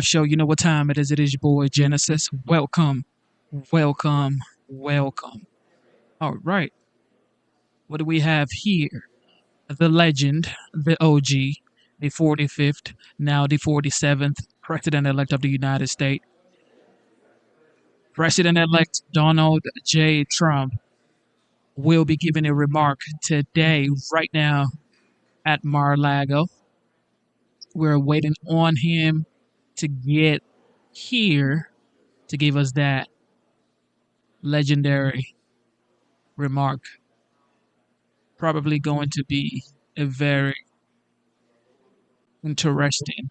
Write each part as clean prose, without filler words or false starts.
Show. You know what time it is. It is your boy Genesis. Welcome, welcome, welcome. All right. What do we have here? The legend, the OG, the 45th, now the 47th President elect of the United States, President elect Donald J. Trump, will be giving a remark today, right now, at Mar-a-Lago. We're waiting on him to get here to give us that legendary remark. Probably going to be a very interesting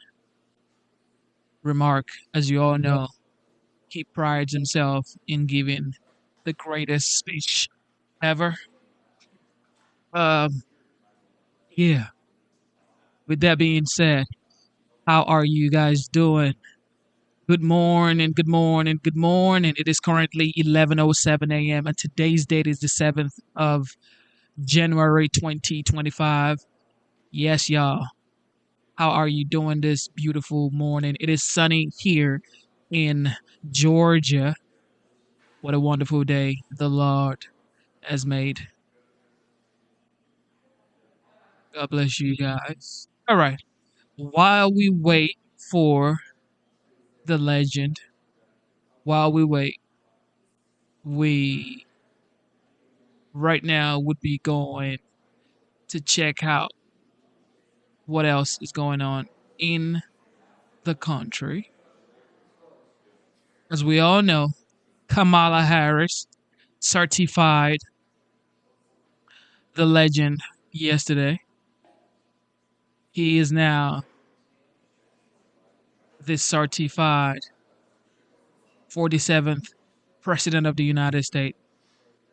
remark. As you all know, he prides himself in giving the greatest speech ever. Um, yeah. With that being said, how are you guys doing? Good morning, good morning, good morning. It is currently 11:07 a.m. and today's date is the 7th of January 2025. Yes, y'all. How are you doing this beautiful morning? It is sunny here in Georgia. What a wonderful day the Lord has made. God bless you guys. All right. While we wait for the legend, while we wait, we right now would be going to check out what else is going on in the country. As we all know, Kamala Harris certified the legend yesterday. He is now the certified 47th President of the United States.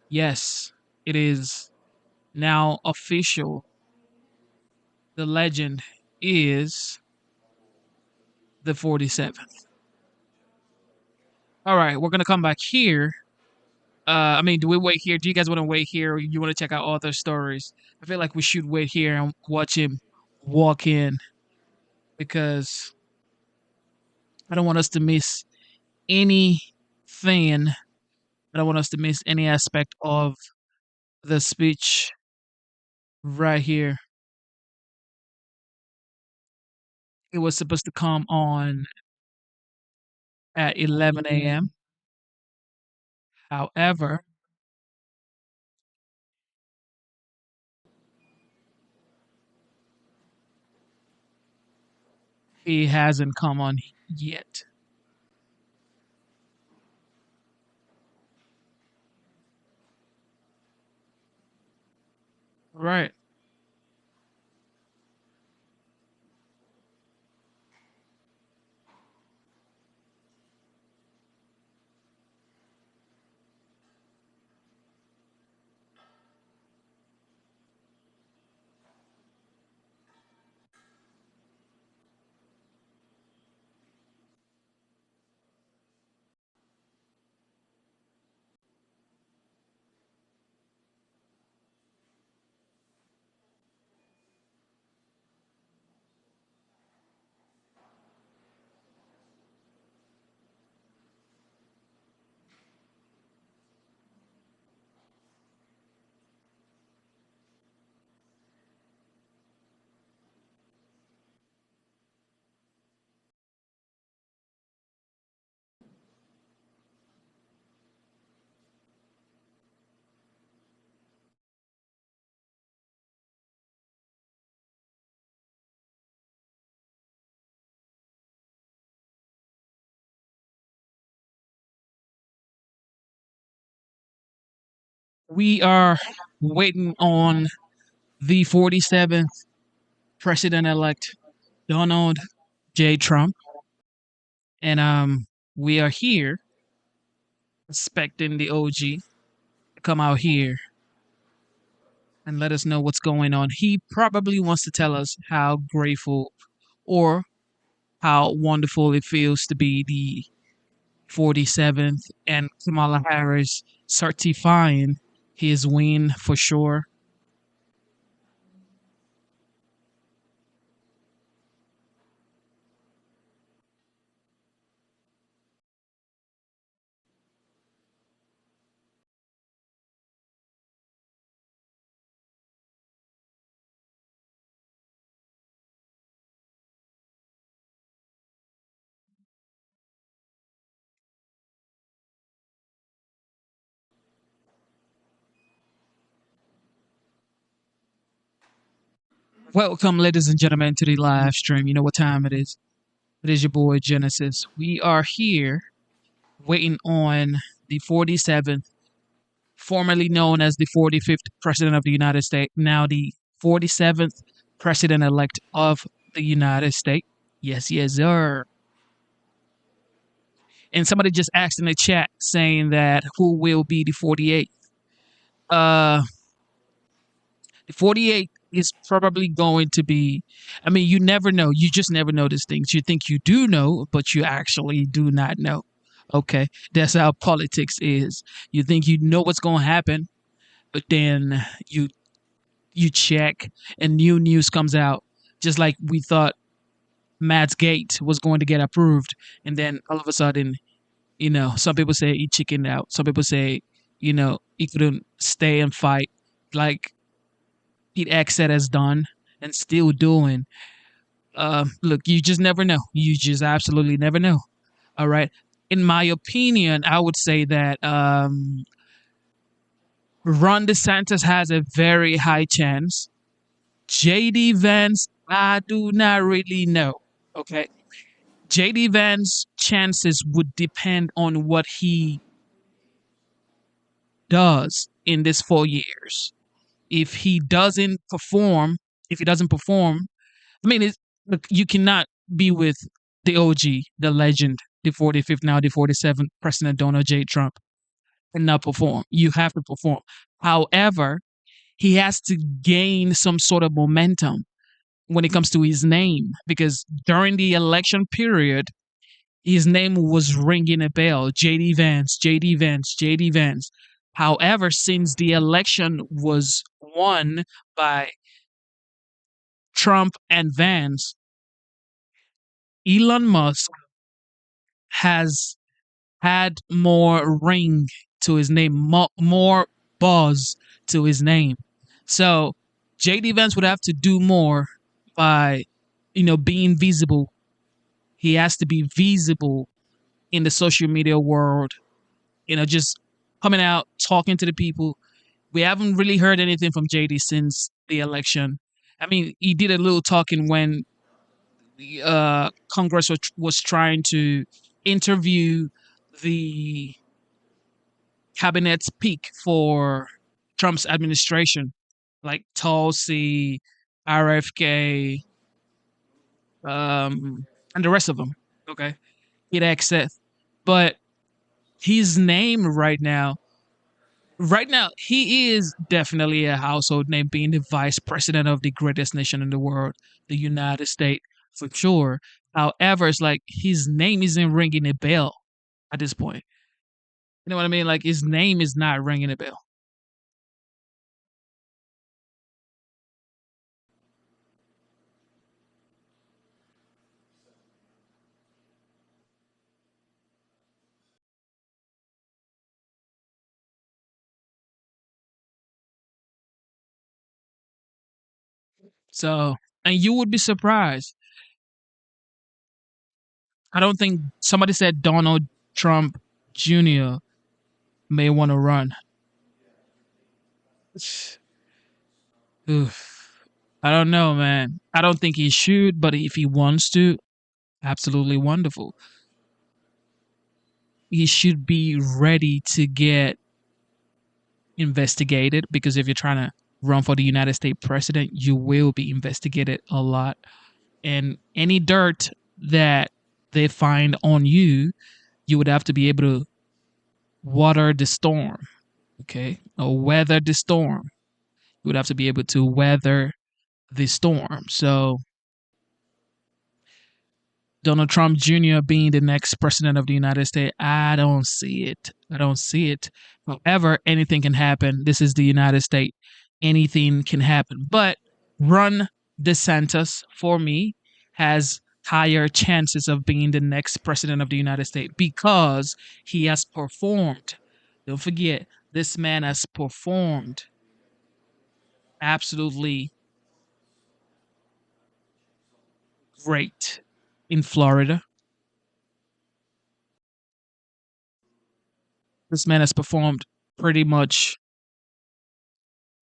Yes, it is now official. The legend is the 47th. All right, we're going to come back here. Do we wait here? Do you guys want to wait here or you want to check out other stories? I feel like we should wait here and watch him walk in because I don't want us to miss anything. I don't want us to miss any aspect of the speech right here. It was supposed to come on at 11 a.m. However, he hasn't come on yet. Right. We are waiting on the 47th President elect, Donald J. Trump. And we are here expecting the OG to come out here and let us know what's going on. He probably wants to tell us how grateful or how wonderful it feels to be the 47th and Kamala Harris certifying his win for sure. Welcome, ladies and gentlemen, to the live stream. You know what time it is. It is your boy Genesis. We are here waiting on the 47th, formerly known as the 45th President of the United States, now the 47th President elect of the United States. Yes, yes, sir. And somebody just asked in the chat saying that who will be the 48th? Uh, the 48 is probably going to be, I mean, you never know. You just never know these things. You think you do know, but you actually do not know. Okay. That's how politics is. You think you know what's going to happen, but then you check and new news comes out. Just like we thought Matt's Gate was going to get approved. And then all of a sudden, some people say he chickened out. Some people say, he couldn't stay and fight. Like Pete X said has done and still doing. Look, you just never know. You just absolutely never know. All right. In my opinion, I would say that Ron DeSantis has a very high chance. JD Vance, I do not really know. Okay. JD Vance chances would depend on what he does in this 4 years. If he doesn't perform, if he doesn't perform, I mean, look, you cannot be with the OG, the legend, the 45th, now the 47th President Donald J. Trump and not perform. You have to perform. However, he has to gain some sort of momentum when it comes to his name because during the election period, his name was ringing a bell. JD Vance, JD Vance, JD Vance. However, since the election was won by Trump and Vance, Elon Musk has had more ring to his name, more buzz to his name. So JD Vance would have to do more by, being visible. He has to be visible in the social media world, just coming out, talking to the people. We haven't really heard anything from JD since the election. I mean, he did a little talking when Congress was trying to interview the cabinet's pick for Trump's administration, like Tulsi, RFK, and the rest of them. Okay, get access, but his name right now, he is definitely a household name, being the vice president of the greatest nation in the world, the United States, for sure. However, it's like his name isn't ringing a bell at this point. You know what I mean? Like his name is not ringing a bell. So, and you would be surprised. I don't think somebody said Donald Trump Jr. may want to run. Oof. I don't know, man. I don't think he should, but if he wants to, absolutely wonderful. He should be ready to get investigated because if you're trying to run for the United States president, you will be investigated a lot. And any dirt that they find on you, you would have to be able to water the storm, okay? Or weather the storm. You would have to be able to weather the storm. So Donald Trump Jr. being the next president of the United States, I don't see it. I don't see it. However, anything can happen. This is the United States. Anything can happen. But Ron DeSantis, for me, has higher chances of being the next president of the United States because he has performed. Don't forget, this man has performed absolutely great in Florida. This man has performed pretty much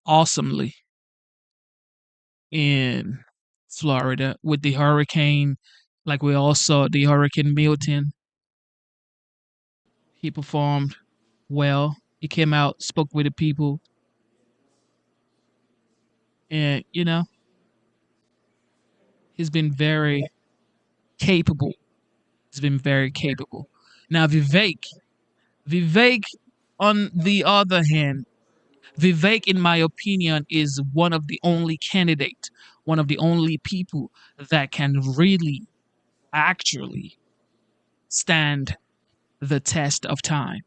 awesomely in Florida with the hurricane. Like we all saw the Hurricane Milton. He performed well. He came out, spoke with the people, and he's been very capable. He's been very capable. Now Vivek, on the other hand, Vivek, in my opinion, is one of the only candidate, one of the only people that can really, actually stand the test of time.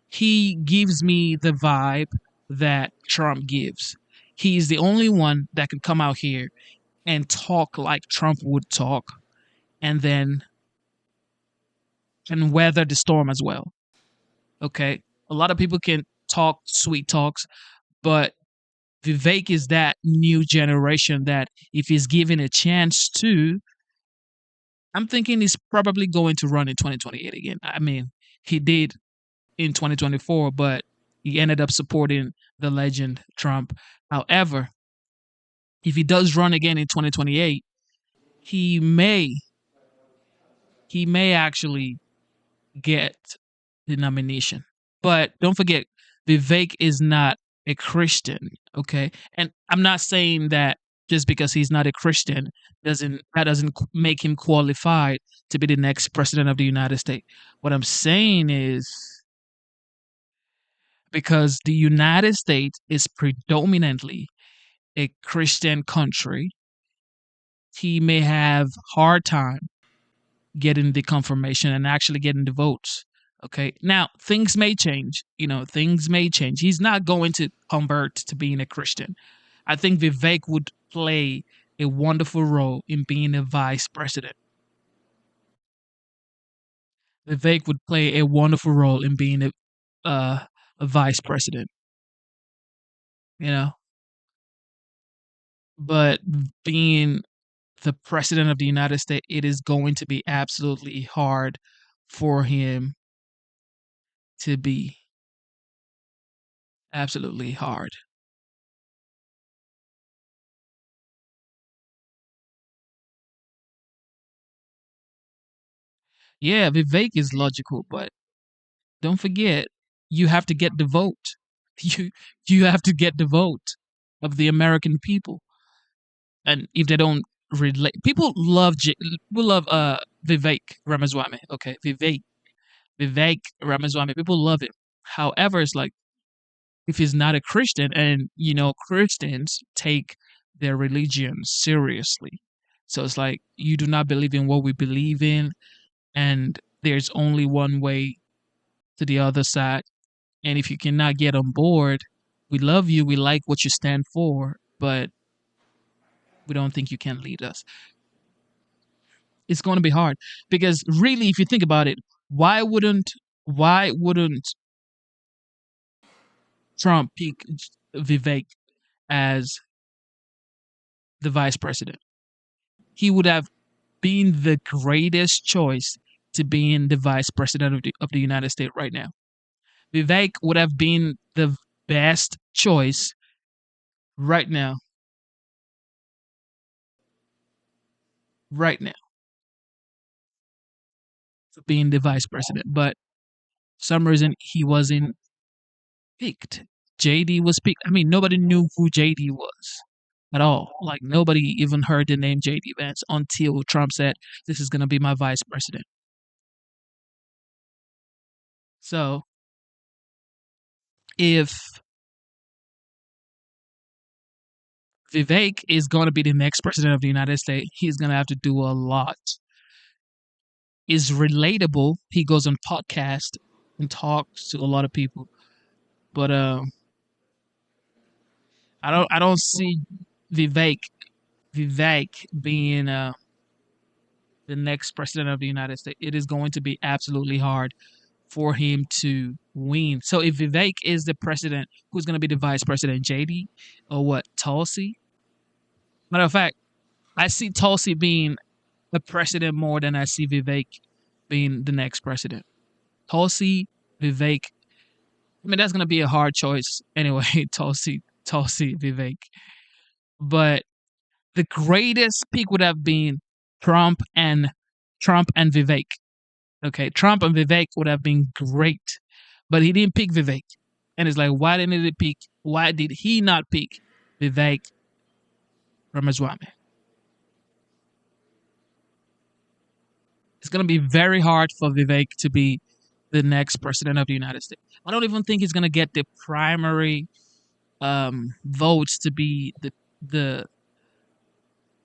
He gives me the vibe that Trump gives. He's the only one that can come out here and talk like Trump would talk, and then can weather the storm as well. Okay. A lot of people can talk sweet talks, but Vivek is that new generation that if he's given a chance to, I'm thinking he's probably going to run in 2028 again. I mean, he did in 2024, but he ended up supporting the legend Trump. However, if he does run again in 2028, he may he may actually get the nomination. But don't forget, Vivek is not a Christian, okay? And I'm not saying that just because he's not a Christian doesn't make him qualified to be the next president of the United States. What I'm saying is because the United States is predominantly a Christian country, he may have hard time getting the confirmation and actually getting the votes. Okay. Now, things may change. Things may change. He's not going to convert to being a Christian. I think Vivek would play a wonderful role in being a vice president. Vivek would play a wonderful role in being a vice president, you know, but being the president of the United States, it is going to be absolutely hard for him to be absolutely hard. Yeah, Vivek is logical, but don't forget you have to get the vote. You you have to get the vote of the American people, and if they don't relate, people love Vivek Ramaswamy. Okay, Vivek Ramaswamy. People love him. However, it's like if he's not a Christian, and Christians take their religion seriously, so it's like you do not believe in what we believe in, and there's only one way to the other side. And if you cannot get on board, we love you, we like what you stand for, but we don't think you can lead us. It's going to be hard because really, if you think about it, why wouldn't Trump pick Vivek as the vice president? He would have been the greatest choice to being the vice president of the United States right now. Vivek would have been the best choice right now, right now, for being the vice president. But for some reason, he wasn't picked. JD was picked. I mean, nobody knew who JD was at all. Like, nobody even heard the name JD Vance until Trump said, "This is going to be my vice president." So, if Vivek is going to be the next president of the United States, he's going to have to do a lot. Is relatable. He goes on podcast and talks to a lot of people, but I don't see Vivek Vivek being the next president of the United States. It is going to be absolutely hard for him to win. So if Vivek is the president, who's going to be the vice president? JD or what? Tulsi? Matter of fact, I see Tulsi being the president more than I see Vivek being the next president. Tulsi, Vivek. I mean, that's going to be a hard choice anyway. Tulsi, Vivek. But The greatest pick would have been Trump and Trump and Vivek. Okay, Trump and Vivek would have been great, but he didn't pick Vivek. And it's like, why didn't he pick? Why did he not pick Vivek Ramaswamy? It's going to be very hard for Vivek to be the next president of the United States. I don't even think he's going to get the primary votes to be the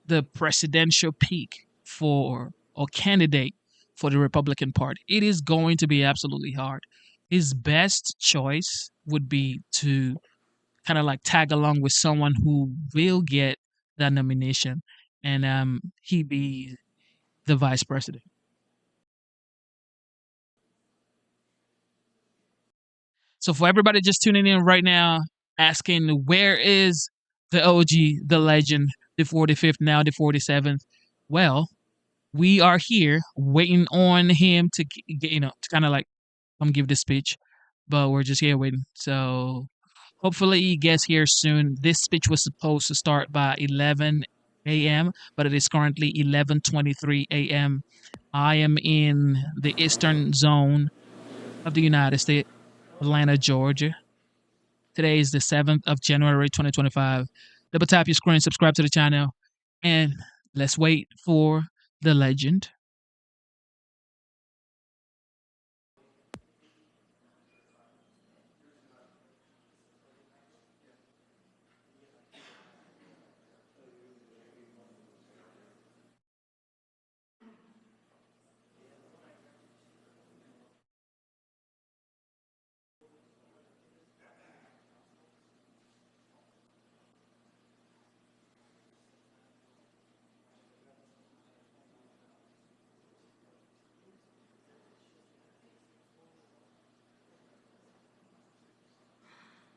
the presidential pick for or candidate for the Republican Party. It is going to be absolutely hard. His best choice would be to kind of like tag along with someone who will get that nomination, and he be the vice president. So for everybody just tuning in right now, asking where is the OG, the legend, the 45th, now the 47th? Well, we are here waiting on him to get, to kind of like come give the speech, but we're just here waiting. So hopefully he gets here soon. This speech was supposed to start by 11 a.m., but it is currently 11:23 a.m. I am in the eastern zone of the United States, Atlanta, Georgia. Today is the 7th of January 2025. Double tap your screen, subscribe to the channel, and let's wait for the legend.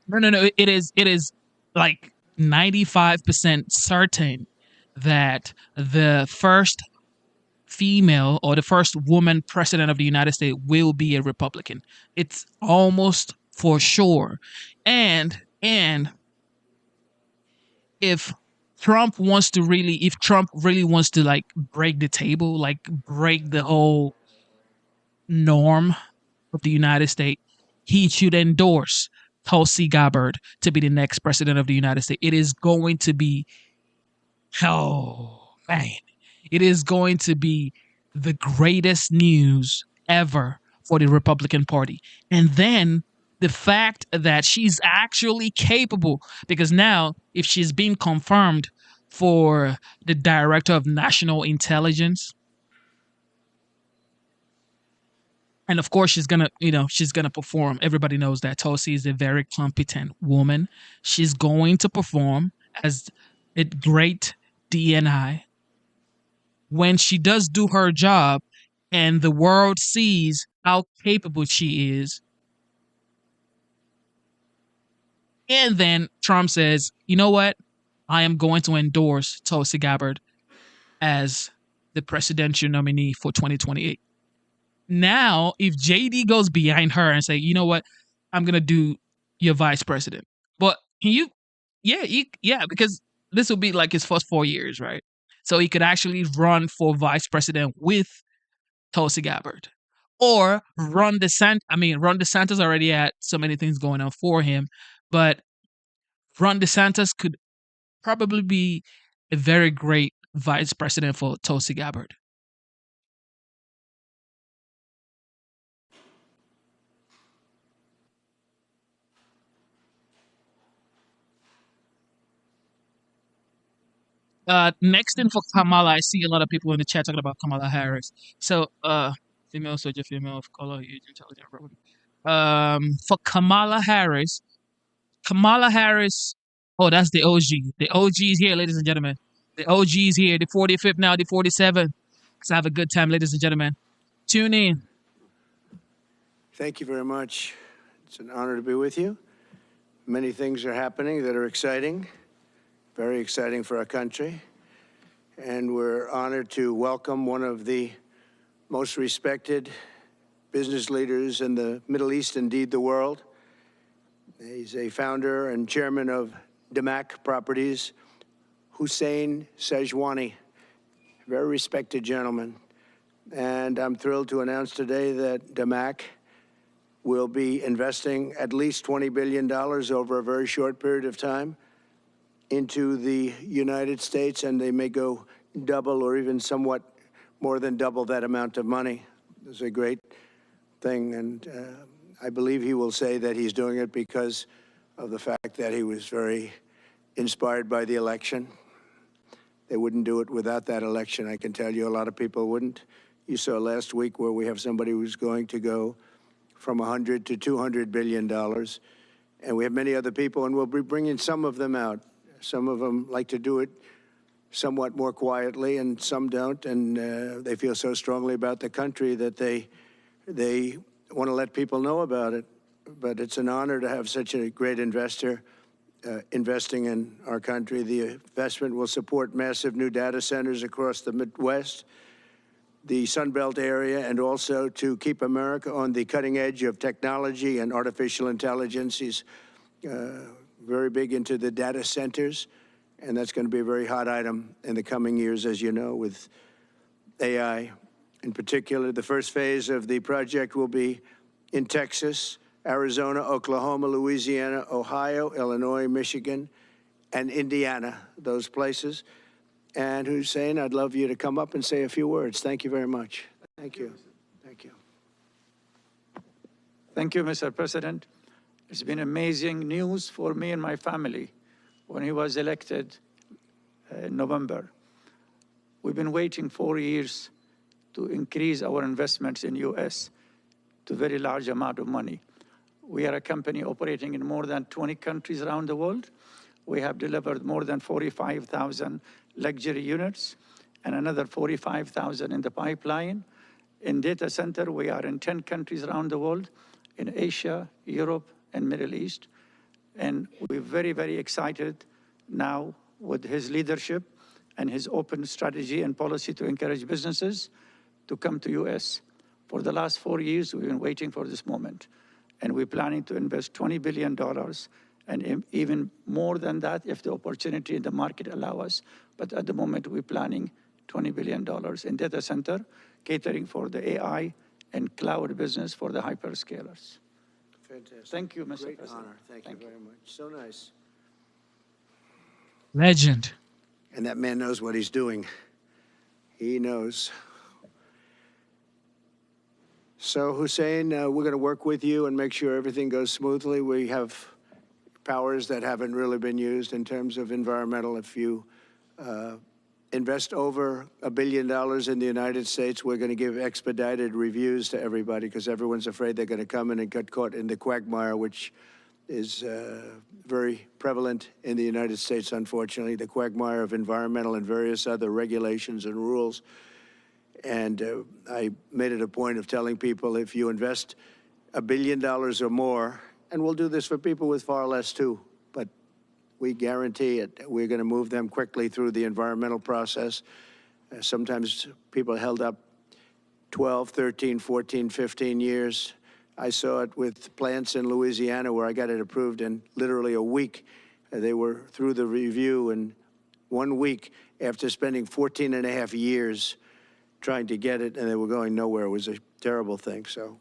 No, no, no. It is like 95% certain that the first female or the first woman president of the United States will be a Republican. It's almost for sure. And if if Trump really wants to like break the table, like break the whole norm of the United States, he should endorse Tulsi Gabbard to be the next president of the United States. It is going to be, oh man, it is going to be the greatest news ever for the Republican Party. And then the fact that she's actually capable, because now if she's been confirmed for the director of national intelligence, and of course she's gonna perform. Everybody knows that Tulsi is a very competent woman. She's going to perform as a great DNI. When she does do her job and the world sees how capable she is, and then Trump says, you know what, I am going to endorse Tulsi Gabbard as the presidential nominee for 2028. Now, if JD goes behind her and say, you know what, I'm gonna do your vice president, but can you, yeah, because this will be like his first 4 years, right? So he could actually run for vice president with Tulsi Gabbard, or Ron DeSantis already had so many things going on for him, but Ron DeSantis could probably be a very great vice president for Tulsi Gabbard. Next in for Kamala, I see a lot of people in the chat talking about Kamala Harris. So, female soldier, female of color, age, intelligent, Republican. For Kamala Harris. Oh, that's the OG. The OG is here, ladies and gentlemen. The OG is here. The 45th now, the 47th. Let's have a good time, ladies and gentlemen. Tune in. Thank you very much. It's an honor to be with you. Many things are happening that are exciting, very exciting for our country. And we're honored to welcome one of the most respected business leaders in the Middle East, indeed the world. He's a founder and chairman of DeMac Properties, Hussein Sejwani, very respected gentleman. And I'm thrilled to announce today that DMAC will be investing at least $20 billion over a very short period of time into the United States, and they may go double or even somewhat more than double that amount of money. It's a great thing, and I believe he will say that he's doing it because of the fact that he was very inspired by the election. They wouldn't do it without that election, I can tell you. A lot of people wouldn't. You saw last week where we have somebody who's going to go from 100 to $200 billion. And we have many other people, and we'll be bringing some of them out. Some of them like to do it somewhat more quietly, and some don't. And they feel so strongly about the country that they want to let people know about it. But it's an honor to have such a great investor investing in our country. The investment will support massive new data centers across the Midwest, the Sun Belt area, and also to keep America on the cutting edge of technology and artificial intelligence. He's very big into the data centers, and that's going to be a very hot item in the coming years, as you know, with AI. In particular, the first phase of the project will be in Texas, Arizona, Oklahoma, Louisiana, Ohio, Illinois, Michigan, and Indiana, those places. And Hussein, I'd love you to come up and say a few words. Thank you very much. Thank you. Thank you. Thank you, Mr. President. It's been amazing news for me and my family when he was elected in November. We've been waiting 4 years to increase our investments in U.S. to a very large amount of money. We are a company operating in more than 20 countries around the world. We have delivered more than 45,000 luxury units and another 45,000 in the pipeline. In data center, we are in 10 countries around the world, in Asia, Europe, and Middle East. And we're very, very excited now with his leadership and his open strategy and policy to encourage businesses to come to U.S. For the last 4 years, we've been waiting for this moment. And we're planning to invest $20 billion and even more than that if the opportunity in the market allow us. But at the moment, we're planning $20 billion in data center, catering for the AI and cloud business for the hyperscalers. Fantastic. Thank you, Mr. Great President. honor. Thank you very much. So nice. Legend. And that man knows what he's doing. He knows. So, Hussein, we're going to work with you and make sure everything goes smoothly. We have powers that haven't really been used in terms of environmental. If you invest over $1 billion in the United States, we're going to give expedited reviews to everybody because everyone's afraid they're going to come in and get caught in the quagmire, which is very prevalent in the United States, unfortunately, the quagmire of environmental and various other regulations and rules. And I made it a point of telling people if you invest $1 billion or more, and we'll do this for people with far less too, but we guarantee it. We're going to move them quickly through the environmental process. Sometimes people held up 12, 13, 14, 15 years. I saw it with plants in Louisiana where I got it approved in literally a week. They were through the review in 1 week after spending 14 and a half years trying to get it, and they were going nowhere. It was a terrible thing. So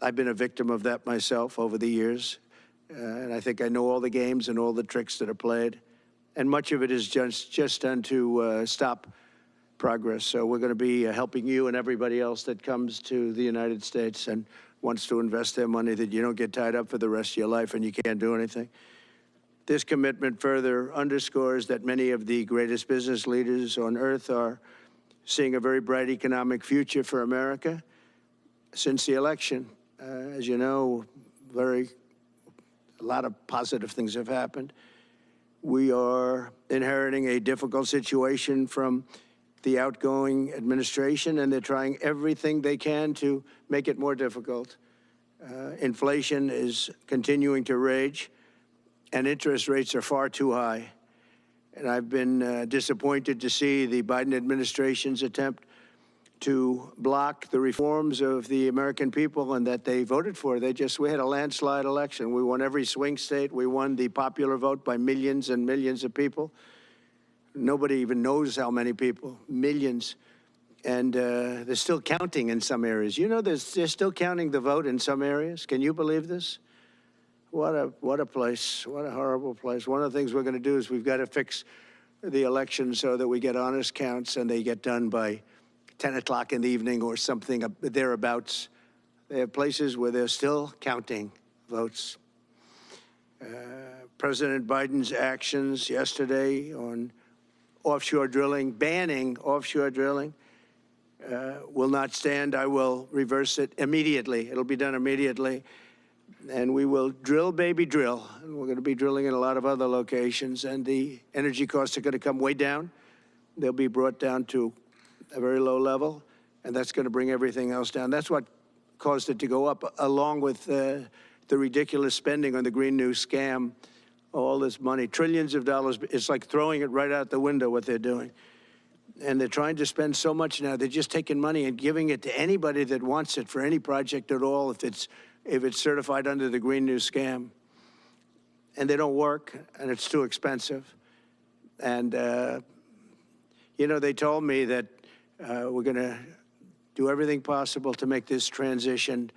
I've been a victim of that myself over the years, and I think I know all the games and all the tricks that are played, and much of it is just done to stop progress. So we're going to be helping you and everybody else that comes to the United States and wants to invest their money, that you don't get tied up for the rest of your life and you can't do anything. This commitment further underscores that many of the greatest business leaders on earth are seeing a very bright economic future for America since the election. As you know, a lot of positive things have happened. We are inheriting a difficult situation from the outgoing administration, and they're trying everything they can to make it more difficult. Inflation is continuing to rage, and interest rates are far too high. And I've been disappointed to see the Biden administration's attempt to block the reforms of the American people and that they voted for. We had a landslide election. We won every swing state. We won the popular vote by millions and millions of people. Nobody even knows how many people, millions. And they're still counting in some areas. You know, they're still counting the vote in some areas. Can you believe this? What a place, what a horrible place. One of the things we're going to do is we've got to fix the election so that we get honest counts and they get done by 10 o'clock in the evening or something thereabouts. They have places where they're still counting votes. President Biden's actions yesterday on offshore drilling, banning offshore drilling, will not stand. I will reverse it immediately. It'll be done immediately. And we will drill, baby, drill. And we're going to be drilling in a lot of other locations. And the energy costs are going to come way down. They'll be brought down to a very low level. And that's going to bring everything else down. That's what caused it to go up, along with the ridiculous spending on the Green New scam. All this money, trillions of dollars. It's like throwing it right out the window, what they're doing. And they're trying to spend so much now. They're just taking money and giving it to anybody that wants it for any project at all, if it's certified under the Green New scam. And they don't work, and it's too expensive. And, you know, they told me that we're going to do everything possible to make this transition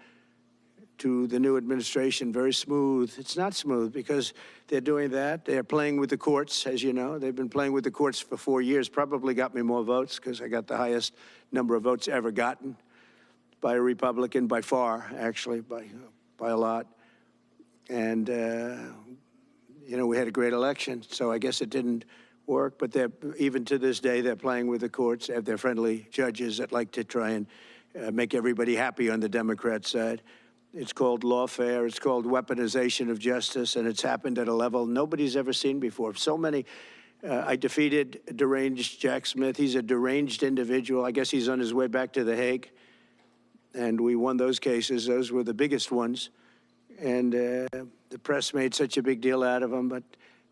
to the new administration very smooth. It's not smooth because they're doing that. They're playing with the courts, as you know. They've been playing with the courts for 4 years, probably got me more votes because I got the highest number of votes ever gotten by a Republican, by far, actually, by a lot. And, you know, we had a great election, so I guess it didn't work. But even to this day, they're playing with the courts. They have their friendly judges that like to try and make everybody happy on the Democrat side. It's called lawfare. It's called weaponization of justice, and it's happened at a level nobody's ever seen before. So many. I defeated deranged Jack Smith. He's a deranged individual. I guess he's on his way back to The Hague. And we won those cases. Those were the biggest ones. And the press made such a big deal out of them, but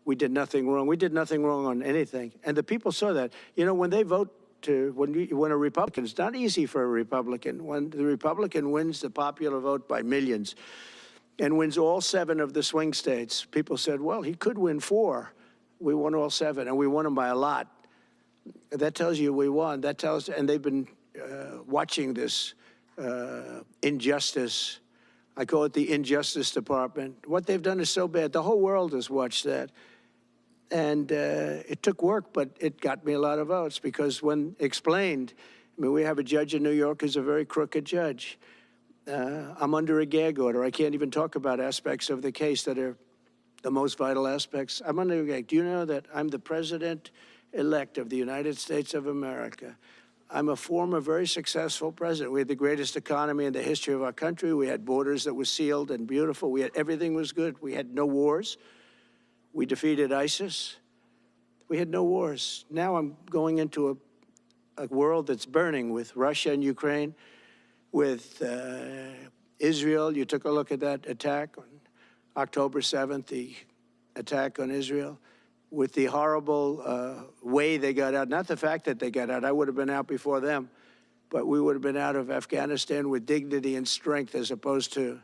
we did nothing wrong. We did nothing wrong on anything. And the people saw that. You know, when they vote when a Republican, it's not easy for a Republican. When the Republican wins the popular vote by millions and wins all 7 of the swing states, people said, well, he could win 4. We won all 7, and we won them by a lot. That tells you we won. That tells, and they've been watching this injustice. I call it the Injustice Department. What they've done is so bad. The whole world has watched that. And it took work, but it got me a lot of votes because when explained, I mean, we have a judge in New York who's a very crooked judge. I'm under a gag order. I can't even talk about aspects of the case that are the most vital aspects. I'm under a gag. Do you know that I'm the president-elect of the United States of America? I'm a former very successful president. We had the greatest economy in the history of our country. We had borders that were sealed and beautiful. Everything was good. We had no wars. We defeated ISIS. We had no wars. Now I'm going into a world that's burning with Russia and Ukraine, with Israel. You took a look at that attack on October 7th, the attack on Israel, with the horrible way they got out. Not the fact that they got out. I would have been out before them. But we would have been out of Afghanistan with dignity and strength as opposed to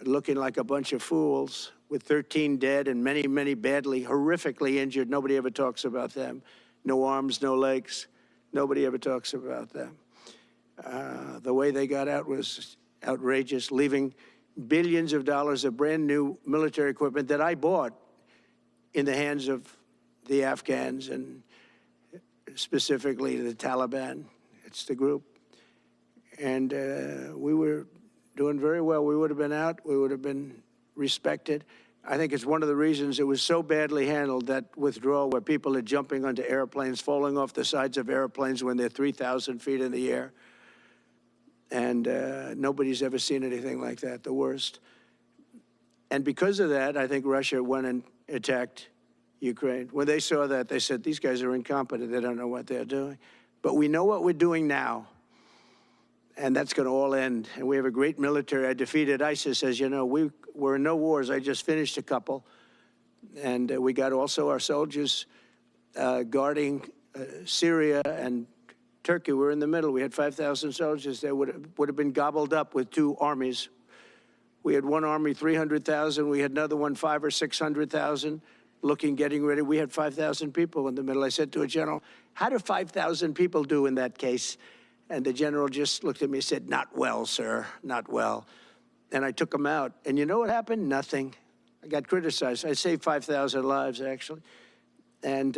looking like a bunch of fools with 13 dead and many, many badly, horrifically injured. Nobody ever talks about them. No arms, no legs. Nobody ever talks about them. The way they got out was outrageous, leaving billions of dollars of brand new military equipment that I bought in the hands of the Afghans and specifically the Taliban. It's the group. And we were doing very well. We would have been out. We would have been respected. I think it's one of the reasons it was so badly handled, that withdrawal where people are jumping onto airplanes, falling off the sides of airplanes when they're 3,000 feet in the air. And nobody's ever seen anything like that, the worst. And because of that, I think Russia went and attacked Ukraine. When they saw that, they said, these guys are incompetent. They don't know what they're doing. But we know what we're doing now. And that's going to all end. And we have a great military. I defeated ISIS, as you know. We were in no wars. I just finished a couple. And we got also our soldiers guarding Syria and Turkey. We're in the middle. We had 5,000 soldiers. They would have been gobbled up with 2 armies. We had one army, 300,000. We had another one, 500,000 or 600,000. looking, getting ready. We had 5,000 people in the middle. I said to a general, how do 5,000 people do in that case? And the general just looked at me and said, not well, sir, not well. And I took him out. And you know what happened? Nothing. I got criticized. I saved 5,000 lives, actually. And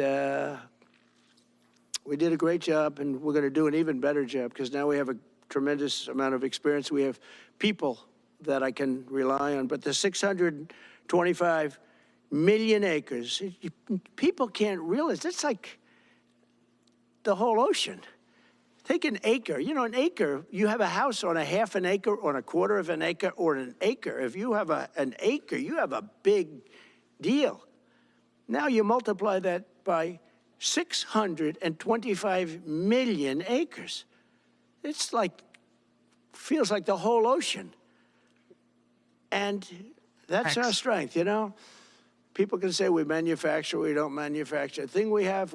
we did a great job, and we're going to do an even better job because now we have a tremendous amount of experience. We have people that I can rely on. But the 625 million acres, people can't realize, that's like the whole ocean. Take an acre. You know, an acre, you have a house on a half an acre, on a quarter of an acre, or an acre. If you have an acre, you have a big deal. Now you multiply that by 625 million acres. It's like, feels like the whole ocean. And that's our strength, you know? People can say we manufacture, we don't manufacture. The thing we have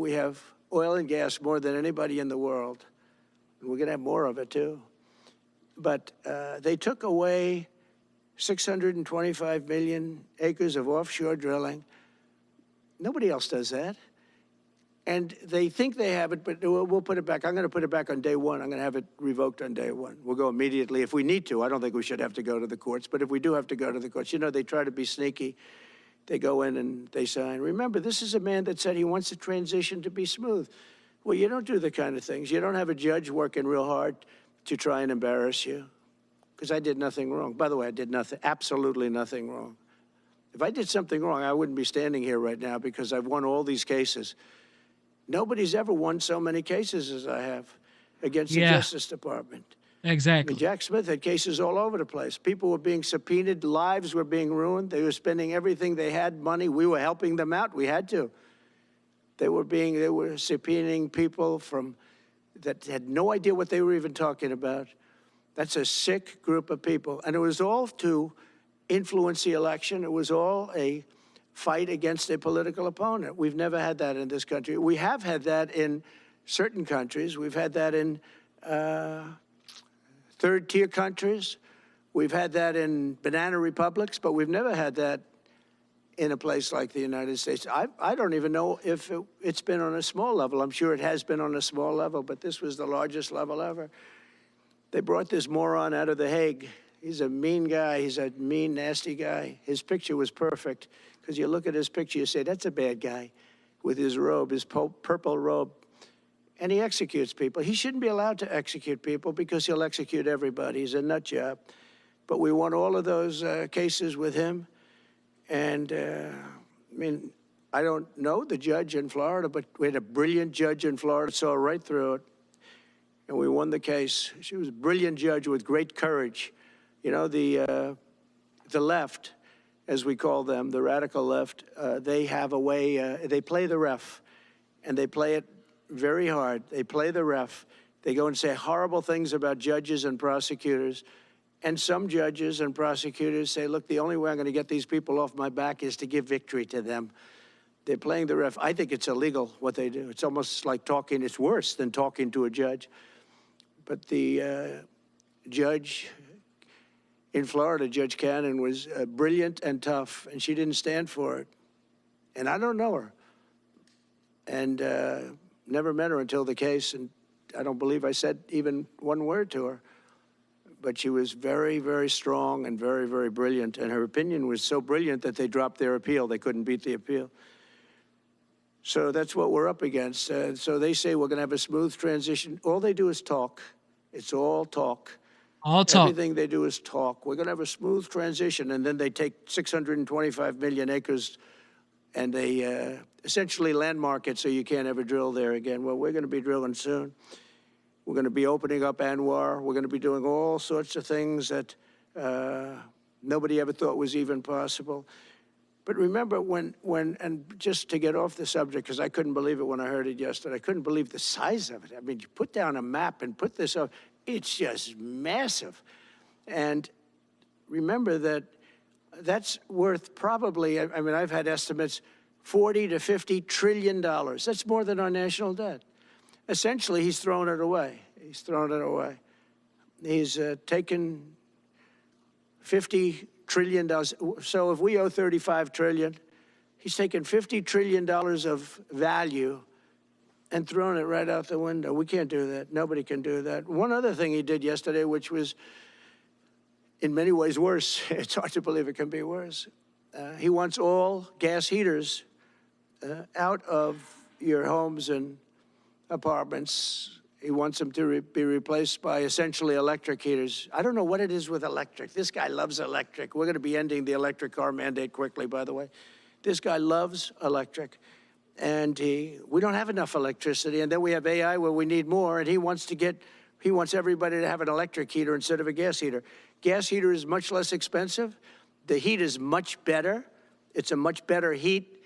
oil and gas more than anybody in the world. We're going to have more of it, too. But they took away 625 million acres of offshore drilling. Nobody else does that. And they think they have it, but we'll put it back. I'm going to put it back on day one. I'm going to have it revoked on day one. We'll go immediately if we need to. I don't think we should have to go to the courts, but if we do have to go to the courts, you know, they try to be sneaky. They go in and they sign. Remember, this is a man that said he wants the transition to be smooth. Well, you don't do the kind of things. You don't have a judge working real hard to try and embarrass you, because I did nothing wrong. By the way, I did nothing, absolutely nothing wrong. If I did something wrong, I wouldn't be standing here right now because I've won all these cases. Nobody's ever won so many cases as I have against the Justice Department. Exactly. I mean, Jack Smith had cases all over the place. People were being subpoenaed, lives were being ruined. They were spending everything they had, money. We were helping them out. We had to. They were subpoenaing people that had no idea what they were even talking about. That's a sick group of people. And it was all to influence the election. It was all a fight against a political opponent. We've never had that in this country. We have had that in certain countries. We've had that in third-tier countries. We've had that in banana republics, but we've never had that in a place like the United States. I don't even know if it's been on a small level. I'm sure it has been on a small level, but this was the largest level ever. They brought this moron out of The Hague. He's a mean guy. He's a mean, nasty guy. His picture was perfect, because you look at his picture, you say, that's a bad guy with his robe, his purple robe. And he executes people. He shouldn't be allowed to execute people because he'll execute everybody. He's a nut job. But we won all of those cases with him. And, I mean, I don't know the judge in Florida, but we had a brilliant judge in Florida, saw right through it. And we won the case. She was a brilliant judge with great courage. You know, the left, as we call them, the radical left, they have a way, they play the ref, and they play it very hard. They play the ref. They go and say horrible things about judges and prosecutors. And some judges and prosecutors say, look, the only way I'm going to get these people off my back is to give victory to them. They're playing the ref. I think it's illegal what they do. It's almost like talking. It's worse than talking to a judge. But the judge in Florida, Judge Cannon, was brilliant and tough, and she didn't stand for it. And I don't know her. And never met her until the case, and I don't believe I said even one word to her. But she was very, very strong and very, very brilliant. And her opinion was so brilliant that they dropped their appeal. They couldn't beat the appeal. So that's what we're up against. So they say we're going to have a smooth transition. All they do is talk. It's all talk. All talk. Everything they do is talk. We're going to have a smooth transition. And then they take 625 million acres and they essentially landmark it so you can't ever drill there again. Well, we're going to be drilling soon. We're going to be opening up Anwar. We're going to be doing all sorts of things that nobody ever thought was even possible. But remember and just to get off the subject, because I couldn't believe it when I heard it yesterday. I couldn't believe the size of it. I mean, you put down a map and put this up. It's just massive. And remember that that's worth probably, I mean, I've had estimates, $40 to $50 trillion. That's more than our national debt. Essentially, he's thrown it away. He's thrown it away. He's taken $50 trillion. So if we owe $35 trillion, He's taken $50 trillion of value and thrown it right out the window. We can't do that. Nobody can do that. One other thing he did yesterday, which was in many ways worse, it's hard to believe it can be worse. He wants all gas heaters out of your homes and apartments. He wants them to be replaced by essentially electric heaters. I don't know what it is with electric. This guy loves electric. We're going to be ending the electric car mandate quickly, by the way. This guy loves electric. And we don't have enough electricity. And then we have AI where we need more. And he wants everybody to have an electric heater instead of a gas heater. Gas heater is much less expensive. The heat is much better. It's a much better heat.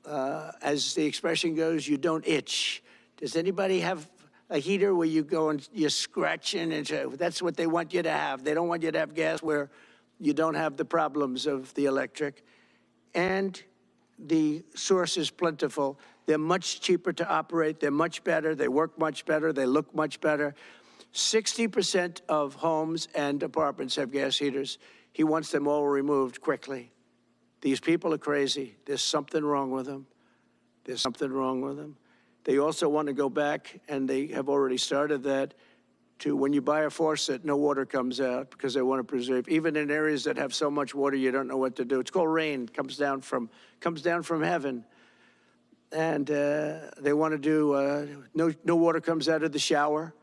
As the expression goes, you don't itch. Does anybody have a heater where you go and you're scratching? And that's what they want you to have. They don't want you to have gas where you don't have the problems of the electric. And the source is plentiful. They're much cheaper to operate. They're much better. They work much better. They look much better. 60% of homes and apartments have gas heaters. He wants them all removed quickly. These people are crazy. There's something wrong with them. There's something wrong with them. They also want to go back, and they have already started that, to when you buy a faucet, no water comes out because they want to preserve. Even in areas that have so much water, you don't know what to do. It's called rain. Comes down from heaven. And they want to do, no water comes out of the shower.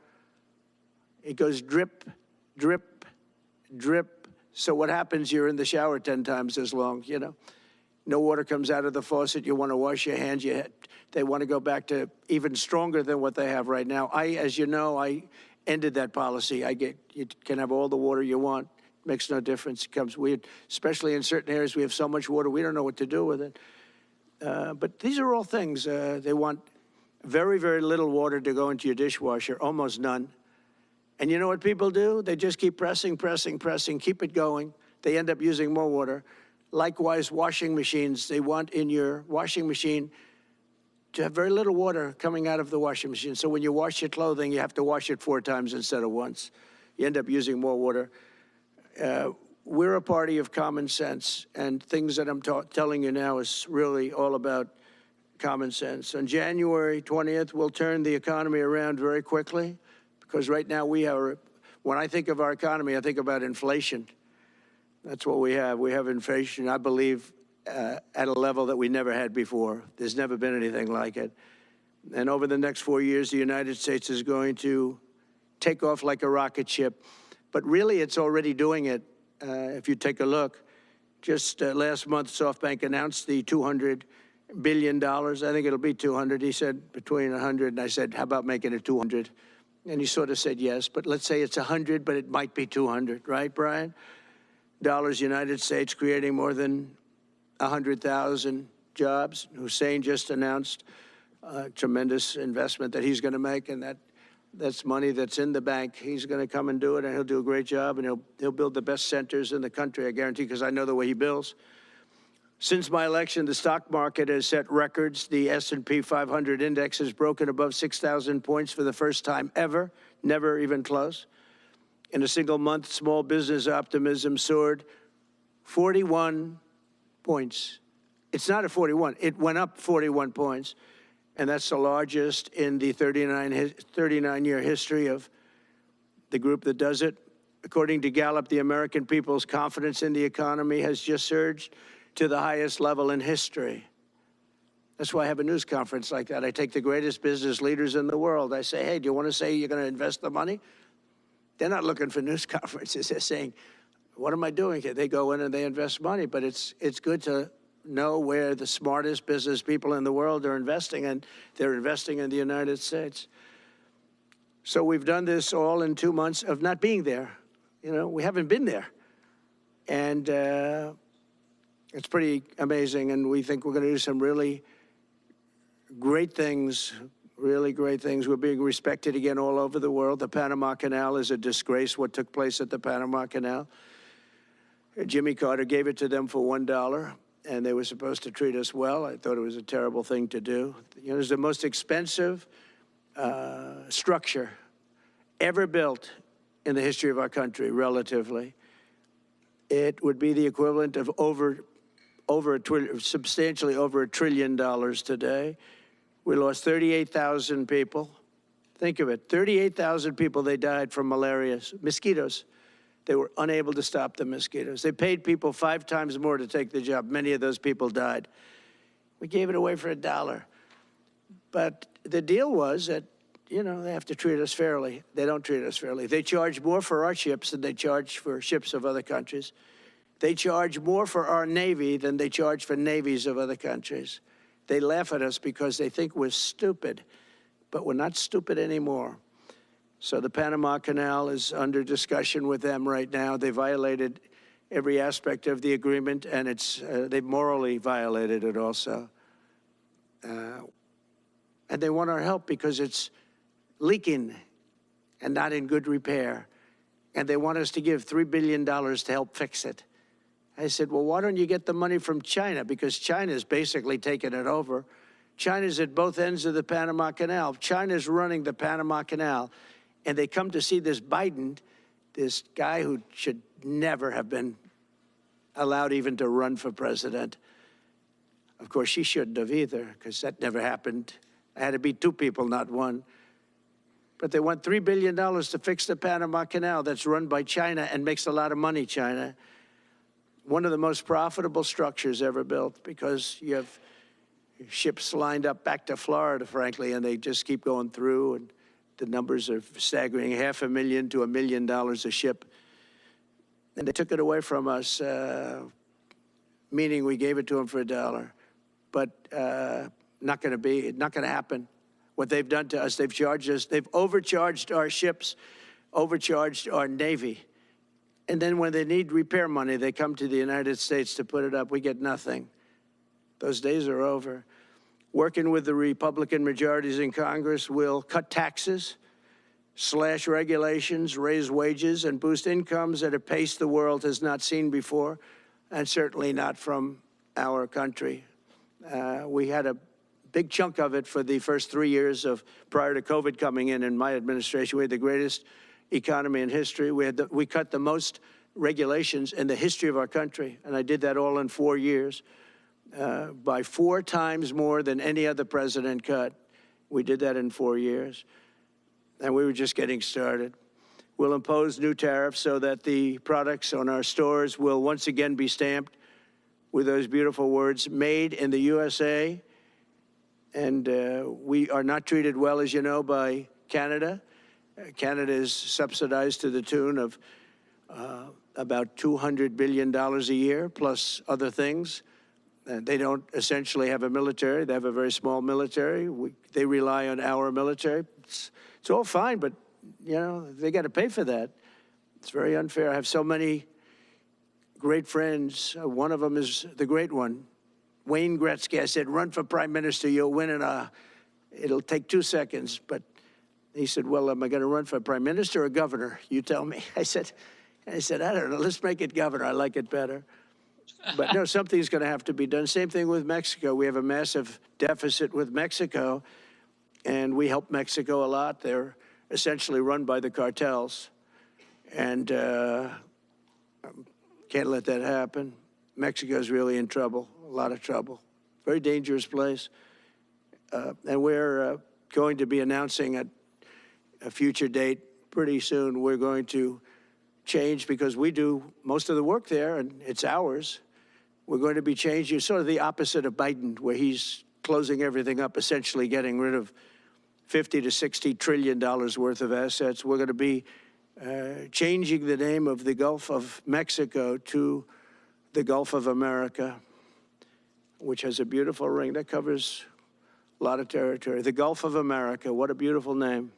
It goes drip, drip, drip. So what happens, you're in the shower 10 times as long, you know. No water comes out of the faucet. You want to wash your hands. They want to go back to even stronger than what they have right now. As you know, I ended that policy. You can have all the water you want. Makes no difference. It comes weird, especially in certain areas. We have so much water, we don't know what to do with it. But these are all things. They want very, very little water to go into your dishwasher, almost none. And you know what people do? They just keep pressing, pressing, pressing, keep it going. They end up using more water. Likewise, washing machines. They want in your washing machine to have very little water coming out of the washing machine. So when you wash your clothing, you have to wash it 4 times instead of once. You end up using more water. We're a party of common sense, and things that I'm telling you now is really all about common sense. On January 20th, we'll turn the economy around very quickly, because right now when I think of our economy, I think about inflation. That's what we have. We have inflation, I believe, at a level that we never had before. There's never been anything like it. And over the next 4 years, the United States is going to take off like a rocket ship. But really, it's already doing it. If you take a look, just last month, SoftBank announced the $200 billion. I think it'll be 200. He said between 100, and I said, how about making it 200? And he sort of said yes, but let's say it's 100, but it might be 200, right, Brian? Dollars, United States, creating more than 100,000 jobs. Hussein just announced a tremendous investment that he's going to make, and that's money that's in the bank. He's going to come and do it, and he'll do a great job, and he'll build the best centers in the country, I guarantee, because I know the way he builds. Since my election, the stock market has set records. The S&P 500 index has broken above 6,000 points for the first time ever, never even close. In a single month, small business optimism soared 41 points. It's not a 41. It went up 41 points. And that's the largest in the 39-year history of the group that does it. According to Gallup, the American people's confidence in the economy has just surged to the highest level in history. That's why I have a news conference like that. I take the greatest business leaders in the world. I say, hey, do you want to say you're going to invest the money? They're not looking for news conferences. They're saying, what am I doing here? They go in and they invest money, but it's good to know where the smartest business people in the world are investing, and they're investing in the United States. So we've done this all in 2 months of not being there. You know, we haven't been there. And it's pretty amazing, and we think we're going to do some really great things, really great things. We're being respected again all over the world. The Panama Canal is a disgrace, what took place at the Panama Canal. Jimmy Carter gave it to them for $1, and they were supposed to treat us well. I thought it was a terrible thing to do. You know, it was the most expensive structure ever built in the history of our country, relatively. It would be the equivalent of substantially over $1 trillion today. We lost 38,000 people. Think of it, 38,000 people, they died from malaria, mosquitoes. They were unable to stop the mosquitoes. They paid people 5 times more to take the job. Many of those people died. We gave it away for $1. But the deal was that, you know, they have to treat us fairly. They don't treat us fairly. They charge more for our ships than they charge for ships of other countries. They charge more for our Navy than they charge for navies of other countries. They laugh at us because they think we're stupid, but we're not stupid anymore. So the Panama Canal is under discussion with them right now. They violated every aspect of the agreement, and they morally violated it also. And they want our help because it's leaking and not in good repair. And they want us to give $3 billion to help fix it. I said, well, why don't you get the money from China? Because China's basically taken it over. China's at both ends of the Panama Canal. China's running the Panama Canal. And they come to see this Biden, this guy who should never have been allowed even to run for president. Of course, she shouldn't have either, because that never happened. I had to be 2 people, not 1. But they want $3 billion to fix the Panama Canal that's run by China and makes a lot of money, China. One of the most profitable structures ever built, because you have ships lined up back to Florida, frankly, and they just keep going through, and the numbers are staggering, $500,000 to $1 million a ship. And they took it away from us, meaning we gave it to them for $1. But not going to happen. What they've done to us, they've charged us, they've overcharged our ships, overcharged our Navy. And then when they need repair money, they come to the United States to put it up. We get nothing. Those days are over. Working with the Republican majorities in Congress, we'll cut taxes, slash regulations, raise wages, and boost incomes at a pace the world has not seen before, and certainly not from our country. We had a big chunk of it for the first 3 years prior to COVID coming in my administration. We had the greatest economy in history. We cut the most regulations in the history of our country, and I did that all in 4 years, by 4 times more than any other president cut. We did that in 4 years, and we were just getting started. We'll impose new tariffs so that the products on our stores will once again be stamped with those beautiful words, made in the USA. And we are not treated well, as you know, by Canada. Canada is subsidized to the tune of about $200 billion a year, plus other things. They don't essentially have a military. They have a very small military. They rely on our military. It's all fine, but, you know, they got to pay for that. It's very unfair. I have so many great friends. One of them is the great one, Wayne Gretzky. I said, run for prime minister, you'll win it'll take 2 seconds. But he said, well, am I going to run for prime minister or governor? You tell me. I said, I don't know, let's make it governor. I like it better. But no, something's going to have to be done. Same thing with Mexico. We have a massive deficit with Mexico, and we help Mexico a lot. They're essentially run by the cartels, and can't let that happen. Mexico's really in trouble, a lot of trouble. Very dangerous place. And we're going to be announcing at a future date pretty soon. We're going to change, because we do most of the work there, and it's ours. We're going to be changing, sort of the opposite of Biden, where he's closing everything up, essentially getting rid of $50 to $60 trillion worth of assets. We're going to be changing the name of the Gulf of Mexico to the Gulf of America, which has a beautiful ring that covers a lot of territory. The Gulf of America, what a beautiful name.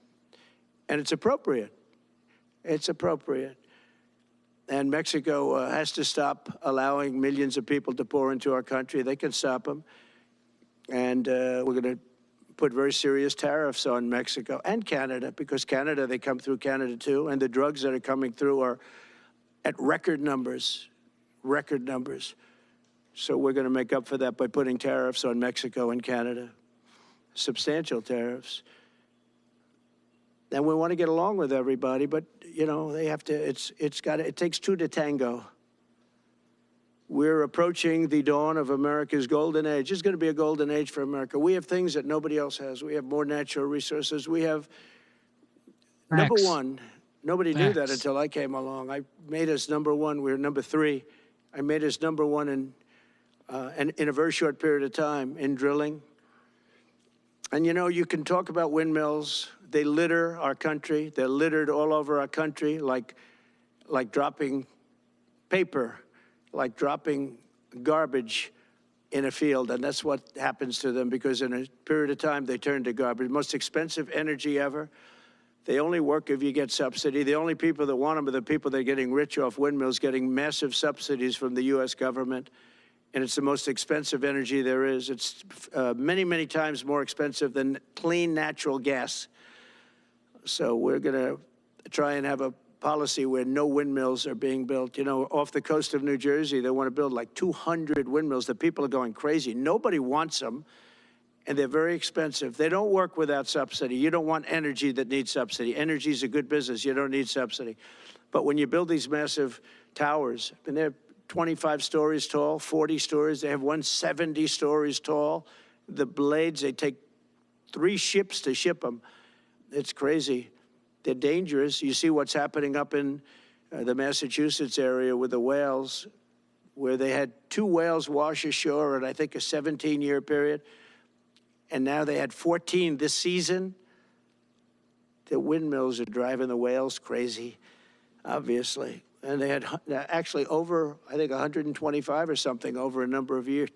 And it's appropriate. It's appropriate. And Mexico has to stop allowing millions of people to pour into our country. They can stop them. And we're going to put very serious tariffs on Mexico and Canada, because Canada, they come through Canada too. And the drugs that are coming through are at record numbers, record numbers. So we're going to make up for that by putting tariffs on Mexico and Canada, substantial tariffs. And we want to get along with everybody, but, you know, they have to, it takes 2 to tango. we're approaching the dawn of America's golden age. It's going to be a golden age for America. We have things that nobody else has. We have more natural resources. We have, number Facts. one, nobody knew that Facts. until I came along. I made us number one. We were number three. I made us number one in a very short period of time in drilling. And you know, you can talk about windmills. They litter our country. They're littered all over our country, like dropping paper, like dropping garbage in a field. And that's what happens to them, because in a period of time, they turn to garbage. Most expensive energy ever. They only work if you get subsidy. The only people that want them are the people that are getting rich off windmills, getting massive subsidies from the U.S. government. And it's the most expensive energy there is. It's many, many times more expensive than clean natural gas. So we're going to try and have a policy where no windmills are being built. You know, off the coast of New Jersey, they want to build like 200 windmills. The people are going crazy. Nobody wants them, and they're very expensive. They don't work without subsidy. You don't want energy that needs subsidy. Energy is a good business. You don't need subsidy. But when you build these massive towers, and they're 25 stories tall, 40 stories. They have one 70 stories tall. The blades, they take 3 ships to ship them. It's crazy. They're dangerous. You see what's happening up in the Massachusetts area with the whales, where they had 2 whales wash ashore in, I think, a 17-year period. And now they had 14 this season. The windmills are driving the whales crazy, obviously. And they had actually over, I think, 125 or something over a number of years.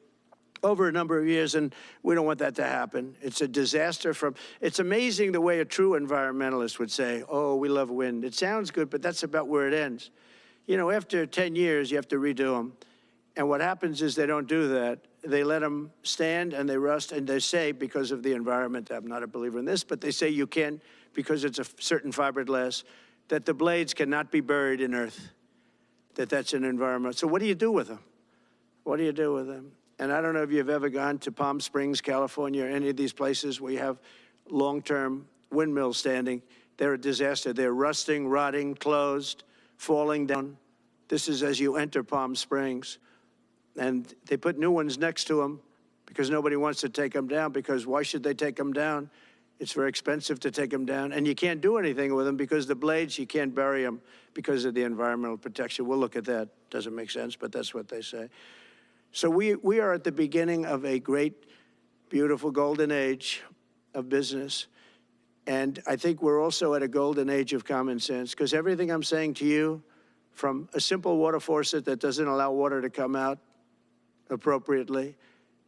And we don't want that to happen. It's a disaster it's amazing the way a true environmentalist would say, oh, we love wind. It sounds good, but that's about where it ends. You know, after 10 years, you have to redo them. And what happens is they don't do that. They let them stand and they rust, and they say, because of the environment, I'm not a believer in this, but they say you can't, because it's a certain fiberglass, that the blades cannot be buried in earth, that's an environment. So what do you do with them? What do you do with them? And I don't know if you've ever gone to Palm Springs, California, or any of these places where you have long-term windmills standing. They're a disaster. They're rusting, rotting, closed, falling down. This is as you enter Palm Springs. And they put new ones next to them because nobody wants to take them down, because why should they take them down? It's very expensive to take them down, and you can't do anything with them because the blades, you can't bury them because of the environmental protection. We'll look at that. Doesn't make sense, but that's what they say. So we are at the beginning of a great, beautiful golden age of business. And I think we're also at a golden age of common sense, because everything I'm saying to you, from a simple water faucet that doesn't allow water to come out appropriately,